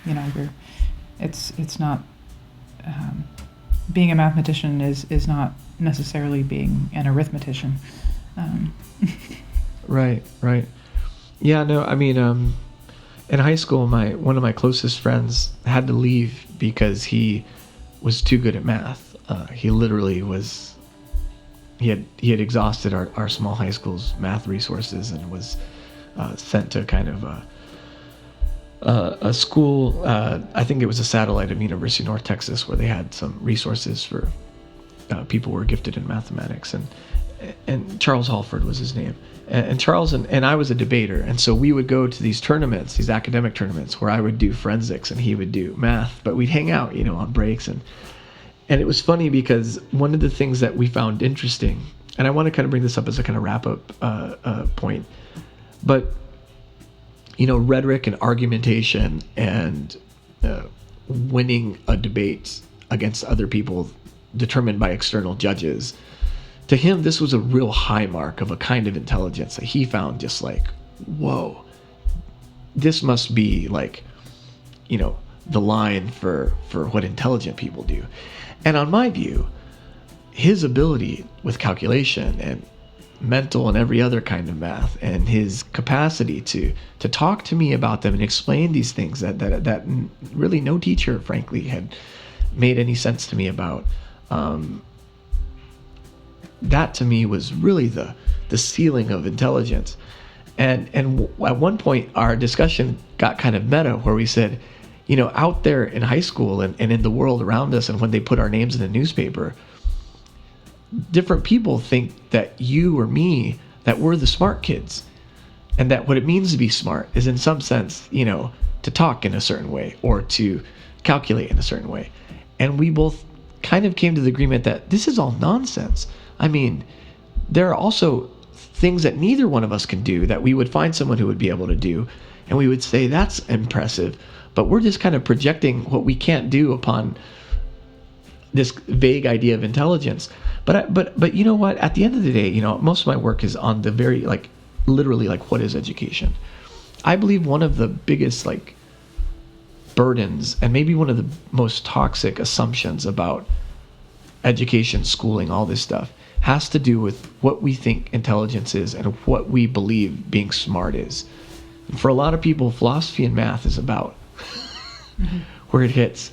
You know, it's not. Being a mathematician is not necessarily being an arithmetician. Right. Yeah, no, I mean, in high school, one of my closest friends had to leave because he was too good at math. He literally was. He had exhausted our small high school's math resources and was sent to kind of a school, I think it was a satellite of University of North Texas, where they had some resources for people who were gifted in mathematics, and Charles Halford was his name, and Charles and I was a debater, and so we would go to these tournaments, these academic tournaments, where I would do forensics and he would do math, but we'd hang out, you know, on breaks, and it was funny because one of the things that we found interesting, and I want to kind of bring this up as a kind of wrap up point, but you know, rhetoric and argumentation and winning a debate against other people determined by external judges. To him, this was a real high mark of a kind of intelligence that he found just like, whoa, this must be like, you know, the line for what intelligent people do. And on my view, his ability with calculation and mental and every other kind of math, and his capacity to talk to me about them and explain these things that really no teacher, frankly, had made any sense to me about, that to me was really the ceiling of intelligence. And at one point our discussion got kind of meta, where we said, you know, out there in high school and in the world around us, and when they put our names in the newspaper, different people think that you or me, that we're the smart kids. And that what it means to be smart is in some sense, to talk in a certain way or to calculate in a certain way. And we both kind of came to the agreement that this is all nonsense. I mean, there are also things that neither one of us can do that we would find someone who would be able to do, and we would say that's impressive, but we're just kind of projecting what we can't do upon this vague idea of intelligence. But you know what? At the end of the day, most of my work is on the very literally what is education. I believe one of the biggest burdens and maybe one of the most toxic assumptions about education, schooling, all this stuff has to do with what we think intelligence is and what we believe being smart is. And for a lot of people, philosophy and math is about where it hits.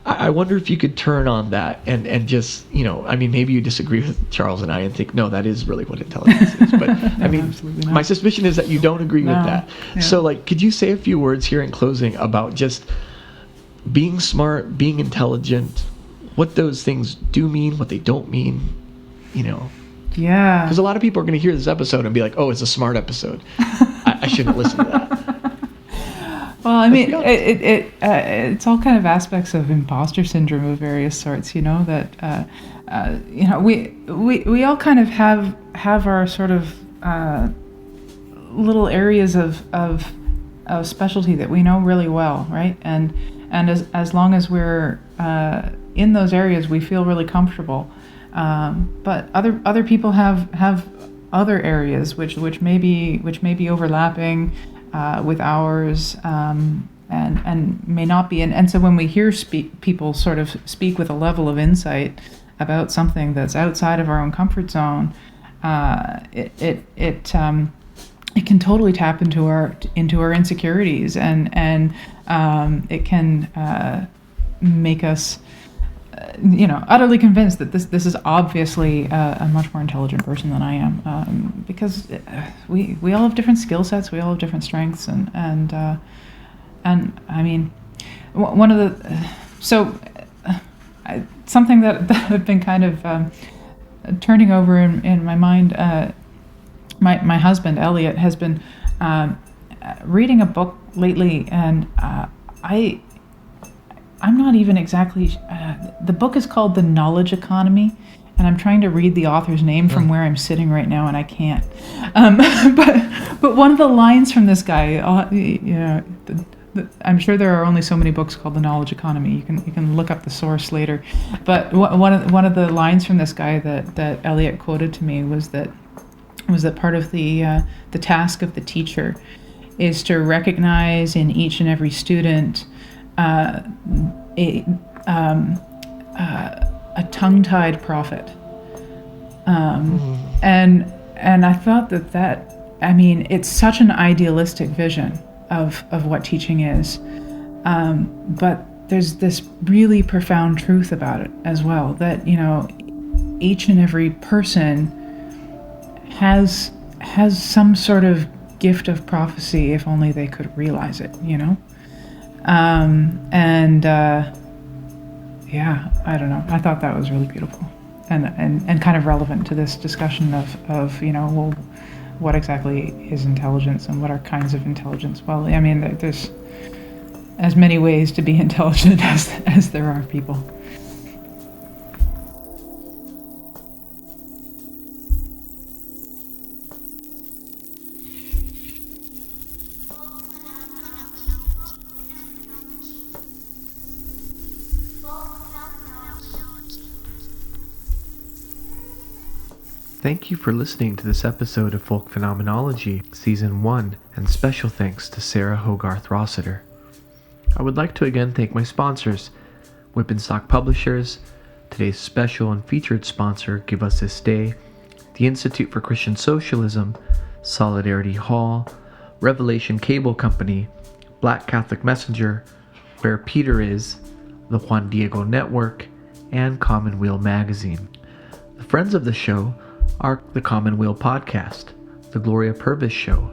I wonder if you could turn on that and just, maybe you disagree with Charles and I and think, no, that is really what intelligence is. But my suspicion is that you don't agree with that. Yeah. So could you say a few words here in closing about just being smart, being intelligent, what those things do mean, what they don't mean, Yeah. Because a lot of people are going to hear this episode and be like, oh, it's a smart episode. I shouldn't listen to that. Well, it's all kind of aspects of imposter syndrome of various sorts, that we all kind of have our sort of little areas of specialty that we know really well, right? And as long as we're in those areas, we feel really comfortable. But other people have other areas which may be overlapping with ours, and may not be. And so when we hear people sort of speak with a level of insight about something that's outside of our own comfort zone, it can totally tap into our insecurities, and it can make us utterly convinced that this is obviously a much more intelligent person than I am, because we all have different skill sets, we all have different strengths, and I mean, one of the something that I've been kind of turning over in my mind. My husband Elliot has been reading a book lately, and I'm not even exactly. The book is called The Knowledge Economy, and I'm trying to read the author's name from where I'm sitting right now, and I can't. But one of the lines from this guy, I'm sure there are only so many books called The Knowledge Economy. You can look up the source later. But one of the lines from this guy that Elliot quoted to me was that part of the task of the teacher is to recognize in each and every student a tongue-tied prophet, and I thought that it's such an idealistic vision of what teaching is, but there's this really profound truth about it as well, that each and every person has some sort of gift of prophecy if only they could realize it, I don't know. I thought that was really beautiful, and kind of relevant to this discussion of well, what exactly is intelligence and what are kinds of intelligence? Well, there's as many ways to be intelligent as there are people. Thank you for listening to this episode of Folk Phenomenology, Season 1, and special thanks to Sarah Hogarth Rossiter. I would like to again thank my sponsors, Whip and Stock Publishers, today's special and featured sponsor, Give Us This Day, the Institute for Christian Socialism, Solidarity Hall, Revelation Cable Company, Black Catholic Messenger, Where Peter Is, the Juan Diego Network, and Commonweal Magazine. The friends of the show are the Commonweal Podcast, the Gloria Purvis Show,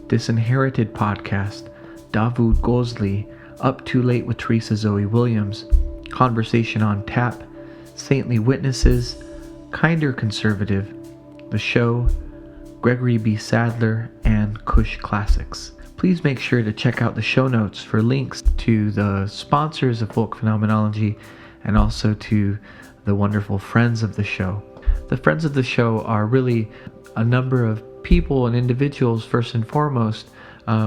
Disinherited Podcast, Davud Gozli, Up Too Late with Teresa Zoe Williams, Conversation on Tap, Saintly Witnesses, Kinder Conservative, The Show, Gregory B. Sadler, and Cush Classics. Please make sure to check out the show notes for links to the sponsors of Folk Phenomenology and also to the wonderful friends of the show. The friends of the show are really a number of people and individuals, first and foremost,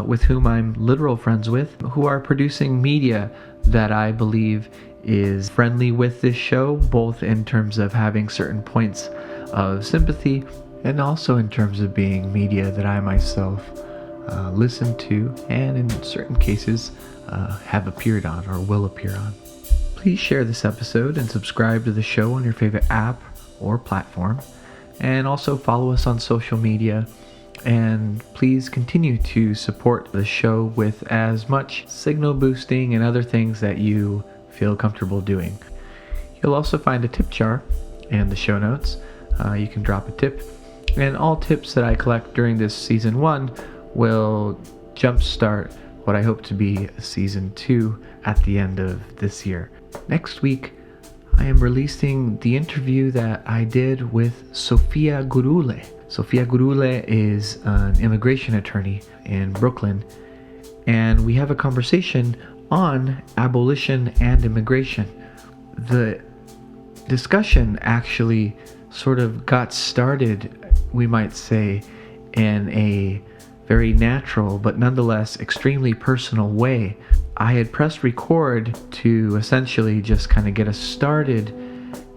with whom I'm literal friends with, who are producing media that I believe is friendly with this show, both in terms of having certain points of sympathy and also in terms of being media that I myself listen to and in certain cases have appeared on or will appear on. Please share this episode and subscribe to the show on your favorite app or platform, and also follow us on social media, and please continue to support the show with as much signal boosting and other things that you feel comfortable doing. You'll also find a tip jar in the show notes. You can drop a tip, and all tips that I collect during this season 1 will jumpstart what I hope to be season 2 at the end of this year. Next week, I am releasing the interview that I did with Sofia Gurule. Sofia Gurule is an immigration attorney in Brooklyn, and we have a conversation on abolition and immigration. The discussion actually sort of got started, we might say, in a very natural but nonetheless extremely personal way. I had pressed record to essentially just kind of get us started,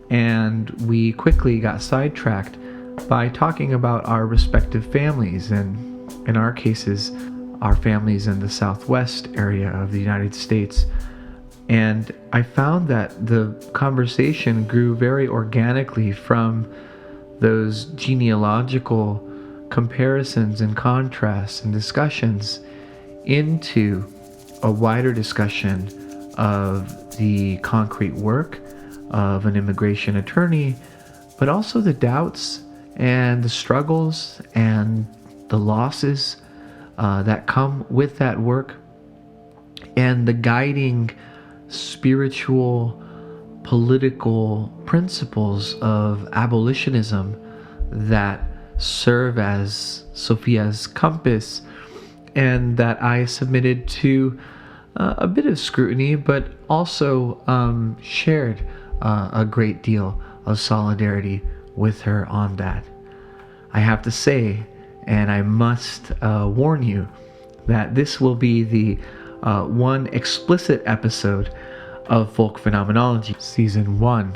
and we quickly got sidetracked by talking about our respective families, and in our cases, our families in the southwest area of the United States. And I found that the conversation grew very organically from those genealogical comparisons and contrasts and discussions into a wider discussion of the concrete work of an immigration attorney, but also the doubts and the struggles and the losses that come with that work, and the guiding spiritual, political principles of abolitionism that serve as Sophia's compass, and that I submitted to a bit of scrutiny, but also shared a great deal of solidarity with her on that. I have to say, and I must warn you, that this will be the one explicit episode of Folk Phenomenology Season 1.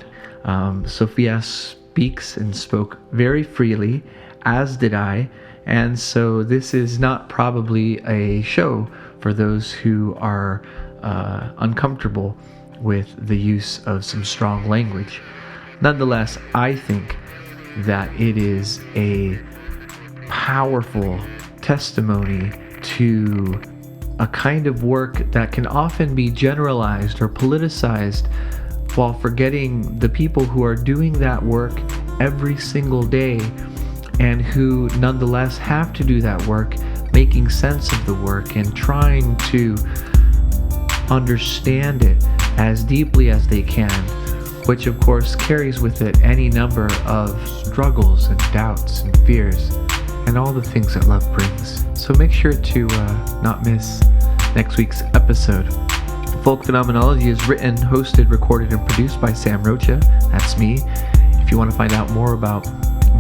Sophia speaks and spoke very freely, as did I, and so this is not probably a show for those who are uncomfortable with the use of some strong language. Nonetheless, I think that it is a powerful testimony to a kind of work that can often be generalized or politicized, while forgetting the people who are doing that work every single day and who nonetheless have to do that work, making sense of the work and trying to understand it as deeply as they can, which of course carries with it any number of struggles and doubts and fears and all the things that love brings. So make sure to not miss next week's episode. Folk Phenomenology is written, hosted, recorded, and produced by Sam Rocha. That's me. If you want to find out more about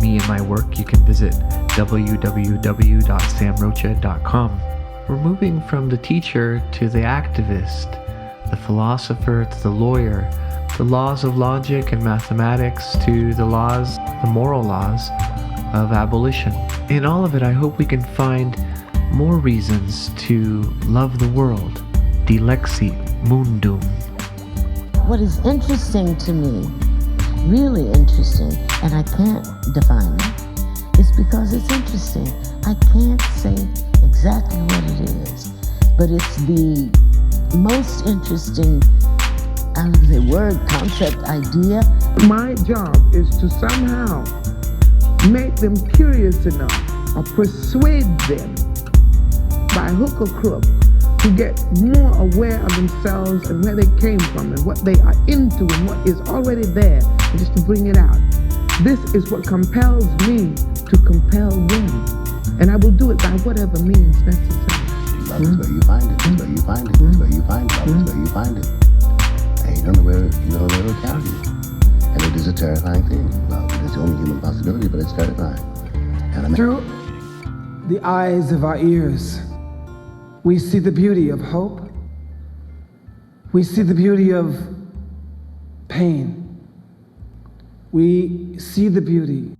me and my work, you can visit www.samrocha.com. We're moving from the teacher to the activist, the philosopher to the lawyer, the laws of logic and mathematics to the moral laws of abolition. In all of it, I hope we can find more reasons to love the world. Dilexi mundum. What is interesting to me, really interesting, and I can't define it, is because it's interesting. I can't say exactly what it is, but it's the most interesting, I would say, word, concept, idea. My job is to somehow make them curious enough or persuade them by hook or crook to get more aware of themselves and where they came from and what they are into and what is already there, and just to bring it out. This is what compels me to compel them. And I will do it by whatever means necessary. Love is where you find it. It's where you find it. It's where you find it. Love is where you find it. And you don't know where it'll carry you. And it is a terrifying thing. Love is the only human possibility, but it's terrifying. And through the eyes of our ears, we see the beauty of hope. We see the beauty of pain. We see the beauty